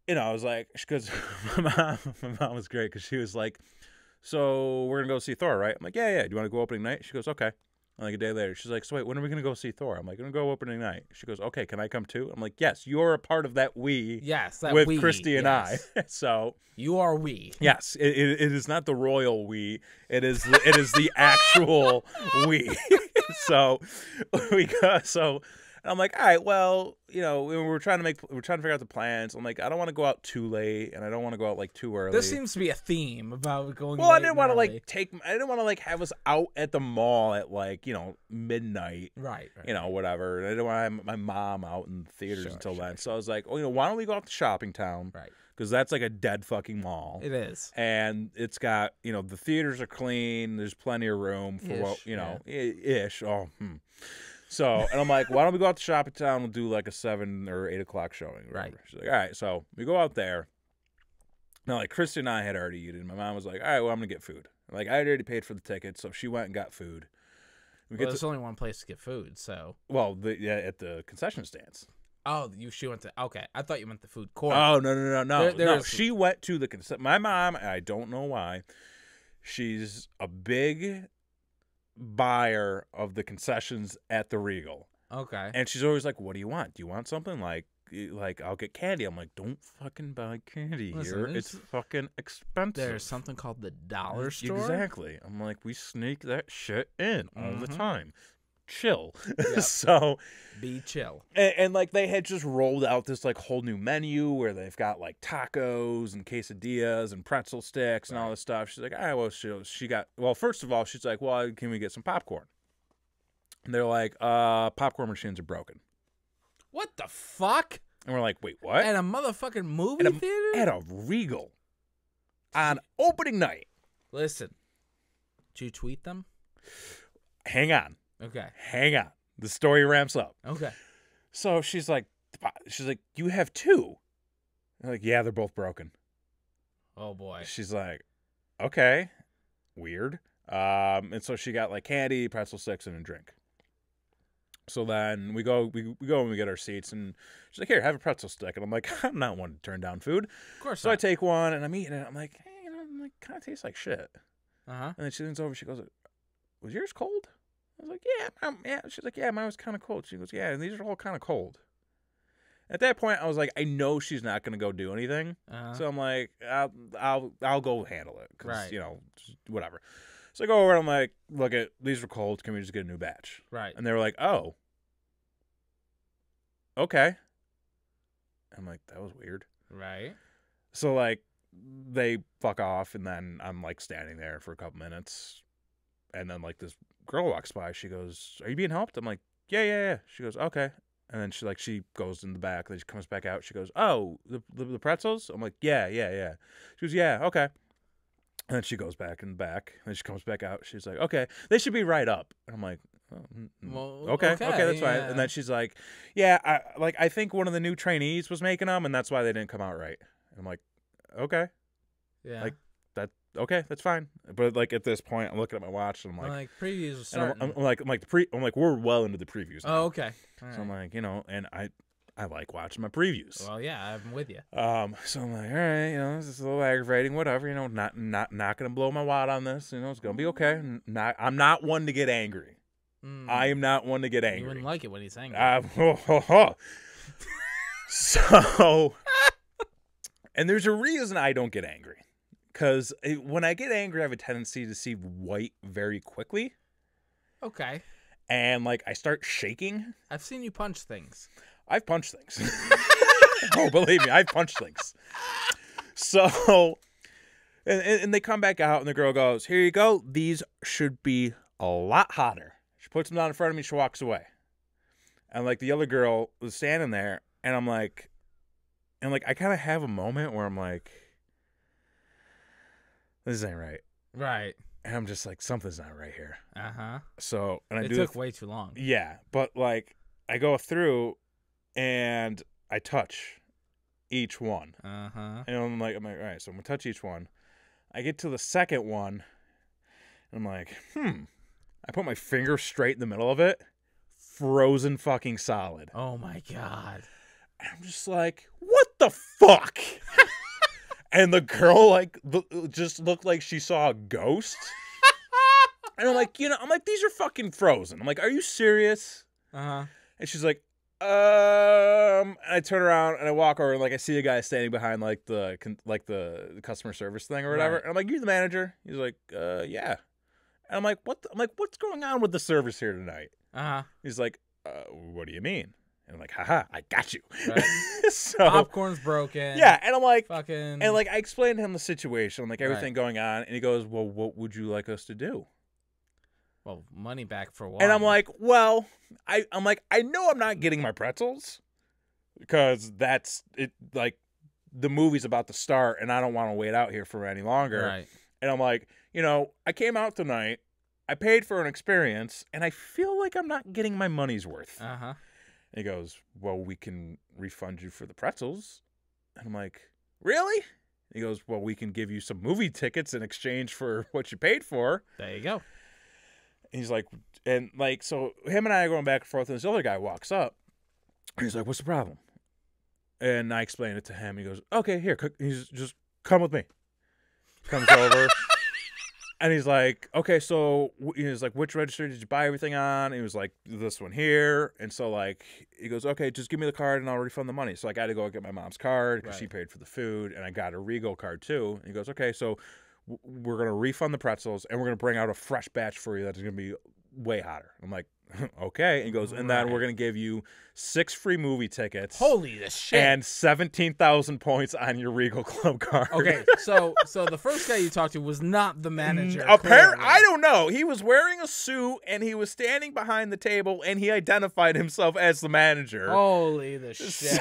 I was like, because my mom was great because she was like, so we're going to go see Thor, right? I'm like, yeah. Do you want to go opening night? She goes, okay. And like a day later, she's like, so wait, when are we going to go see Thor? I'm like, going to go opening night. She goes, okay, can I come too? I'm like, yes, you're a part of that we. Yes, that with we. Christy and yes. I. So. You are we. Yes, it is not the royal we. It is the actual we. So we go. So I'm like, all right, well, we're trying to figure out the plans. I'm like, I don't want to go out too late, and I don't want to go out like too early. This seems to be a theme about going. Well, late I didn't want to and I didn't want to have us out at the mall at midnight. Right. Whatever. I didn't want to have my mom out in the theaters until then. So I was like, why don't we go out to Shopping Town? Right. Because that's like a dead fucking mall. It is. And it's got, the theaters are clean. There's plenty of room for ish. So, and I'm like, why don't we go out to Shopping Town? We'll do like a 7 or 8 o'clock showing. Right. She's like, all right. So we go out there. Now, like, Christy and I had already eaten. My mom was like, all right, well, I'm going to get food. Like, I had already paid for the ticket, so she went and got food. There's only one place to get food, so. Well, at the concession stands. Oh, she went to. Okay, I thought you meant the food court. Oh, no. No, she went to the my mom, I don't know why, she's a big buyer of the concessions at the Regal. Okay. And she's always like, what do you want? Do you want something? Like I'll get candy. I'm like, don't fucking buy candy here. It's fucking expensive. There's something called the dollar store. Exactly. I'm like, we sneak that shit in all the time. Chill. Yep. So be chill. And like they had just rolled out this like whole new menu where they've got like tacos and quesadillas and pretzel sticks and all this stuff. She's like, all right, well, she got, well, first of all, she's like, well, can we get some popcorn? And they're like, popcorn machines are broken. What the fuck? And we're like, wait, what? At a motherfucking movie theater? At a Regal. On opening night. Listen. Did you tweet them? Hang on. Okay. Hang on. The story ramps up. Okay. So she's like, you have 2. I'm like, yeah, they're both broken. Oh boy. She's like, okay, weird. And so she got like candy, pretzel sticks, and a drink. So then we go and we get our seats, and she's like, here, have a pretzel stick. And I'm like, I'm not one to turn down food. Of course. So not. I take one and I'm eating it. I'm like, hey, kind of tastes like shit. Uh-huh. And then she leans over. She goes, was yours cold? I was like, yeah. She's like, yeah, mine was kind of cold. She goes, yeah, and these are all kind of cold. At that point, I was like, I know she's not going to go do anything. Uh-huh. So I'm like, I'll go handle it. Right. Just whatever. So I go over and I'm like, look, these are cold. Can we just get a new batch? Right. And they were like, oh. Okay. I'm like, that was weird. Right. So, like, they fuck off, and then I'm, like, standing there for a couple minutes. And then, like, this girl walks by. She goes, are you being helped? I'm like, yeah. She goes, okay. And then she goes in the back. Then she comes back out. She goes, oh, the pretzels? I'm like, yeah. She goes, yeah, okay. And then she goes back in the back. And then she comes back out. She's like, okay, they should be right up. And I'm like, oh, okay, that's fine. And then she's like, yeah, I think one of the new trainees was making them, and that's why they didn't come out right. And I'm like, okay. Yeah. Like, okay, that's fine. But like at this point, I'm looking at my watch and I'm like, previews are starting. I'm like we're well into the previews now. Oh, okay. All so I'm like, and I like watching my previews. Well, yeah, I'm with you. So I'm like, all right, this is a little aggravating, whatever, not gonna blow my wad on this, it's gonna be okay. I'm not one to get angry. I am not one to get angry. You wouldn't like it when he's angry. So, and there's a reason I don't get angry. Because when I get angry, I have a tendency to see white very quickly. Okay. And, I start shaking. I've seen you punch things. I've punched things. Oh, believe me, I've punched things. So, and they come back out, and the girl goes, here you go. These should be a lot hotter. She puts them down in front of me. She walks away. And, the other girl was standing there, and I'm like, I kind of have a moment where I'm like, this ain't right. Right. And I'm just like, something's not right here. Uh-huh. So, and it took way too long. Yeah. But I go through and I touch each one. Uh-huh. And I'm like, all right, so I'm going to touch each one. I get to the second one. And I'm like, I put my finger straight in the middle of it. Frozen fucking solid. Oh my God. And I'm just like, what the fuck? And the girl, just looked like she saw a ghost. And I'm like, these are fucking frozen. I'm like, are you serious? Uh-huh. And she's like, and I turn around and I walk over and I see a guy standing behind the customer service thing or whatever. Right. And I'm like, you're the manager? He's like, yeah. And I'm like, what's going on with the service here tonight? Uh-huh. He's like, what do you mean? And I'm like, haha, I got you. Right. So popcorn's broken. Yeah, and I'm like, fucking. And I explained to him the situation, everything going on, and he goes, well, what would you like us to do? Well, money back for what? And I'm like, well, I know I'm not getting my pretzels because that's it. The movie's about to start, and I don't want to wait out here for any longer. Right. And I'm like, I came out tonight, I paid for an experience, and I feel like I'm not getting my money's worth. Uh-huh. And he goes, well, we can refund you for the pretzels. And I'm like, really? He goes, well, we can give you some movie tickets in exchange for what you paid for. There you go. And he's like, so him and I are going back and forth, and this other guy walks up. And he's like, what's the problem? And I explain it to him. He goes, okay, here, just come with me. Comes over. And he's like, okay, so he's like, which register did you buy everything on? And he was like, this one here. And so he goes, okay, just give me the card and I'll refund the money. So I got to go get my mom's card because she paid for the food, and I got a Regal card too. And he goes, okay, so we're going to refund the pretzels and we're going to bring out a fresh batch for you that's going to be way hotter. I'm like, okay. And he goes, and then we're going to give you 6 free movie tickets. Holy the shit. And 17,000 points on your Regal Club card. Okay, so the first guy you talked to was not the manager. Apparently, I don't know. He was wearing a suit and he was standing behind the table and he identified himself as the manager. Holy the shit.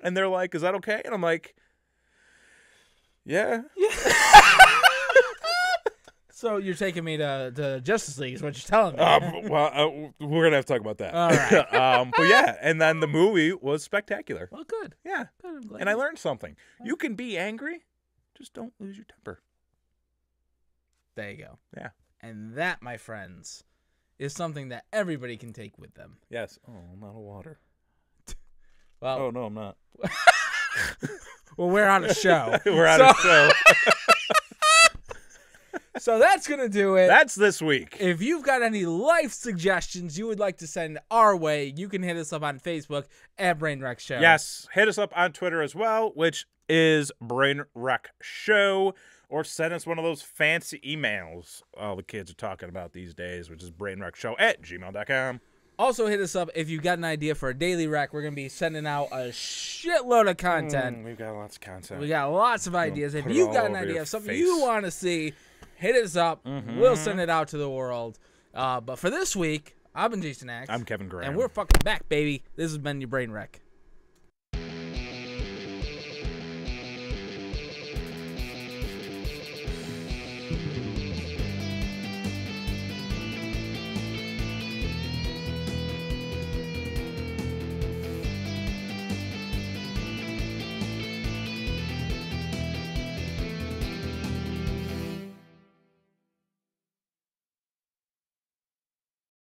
And they're like, is that okay? And I'm like, yeah. So you're taking me to Justice League is what you're telling me. We're going to have to talk about that. All right. But yeah, and then the movie was spectacular. Well, good. Yeah. Good, I'm glad. And I learned something. You can be angry, just don't lose your temper. There you go. Yeah. And that, my friends, is something that everybody can take with them. Yes. Oh, I'm out of water. Well, oh, no, I'm not. Well, we're on a show. We're on a show. So that's going to do it. That's this week. If you've got any life suggestions you would like to send our way, you can hit us up on Facebook at Brainwreck Show. Yes. Hit us up on Twitter as well, which is Brainwreck Show. Or send us one of those fancy emails all the kids are talking about these days, which is brainwreckshow@gmail.com. Also hit us up if you've got an idea for a daily rec. We're going to be sending out a shitload of content. We've got lots of content. We got lots of ideas. If you've got an idea of something you want to see, hit us up. Mm-hmm. We'll send it out to the world. But for this week, I've been Jason Axe. I'm Kevin Graham. And we're fucking back, baby. This has been your Brain Wreck.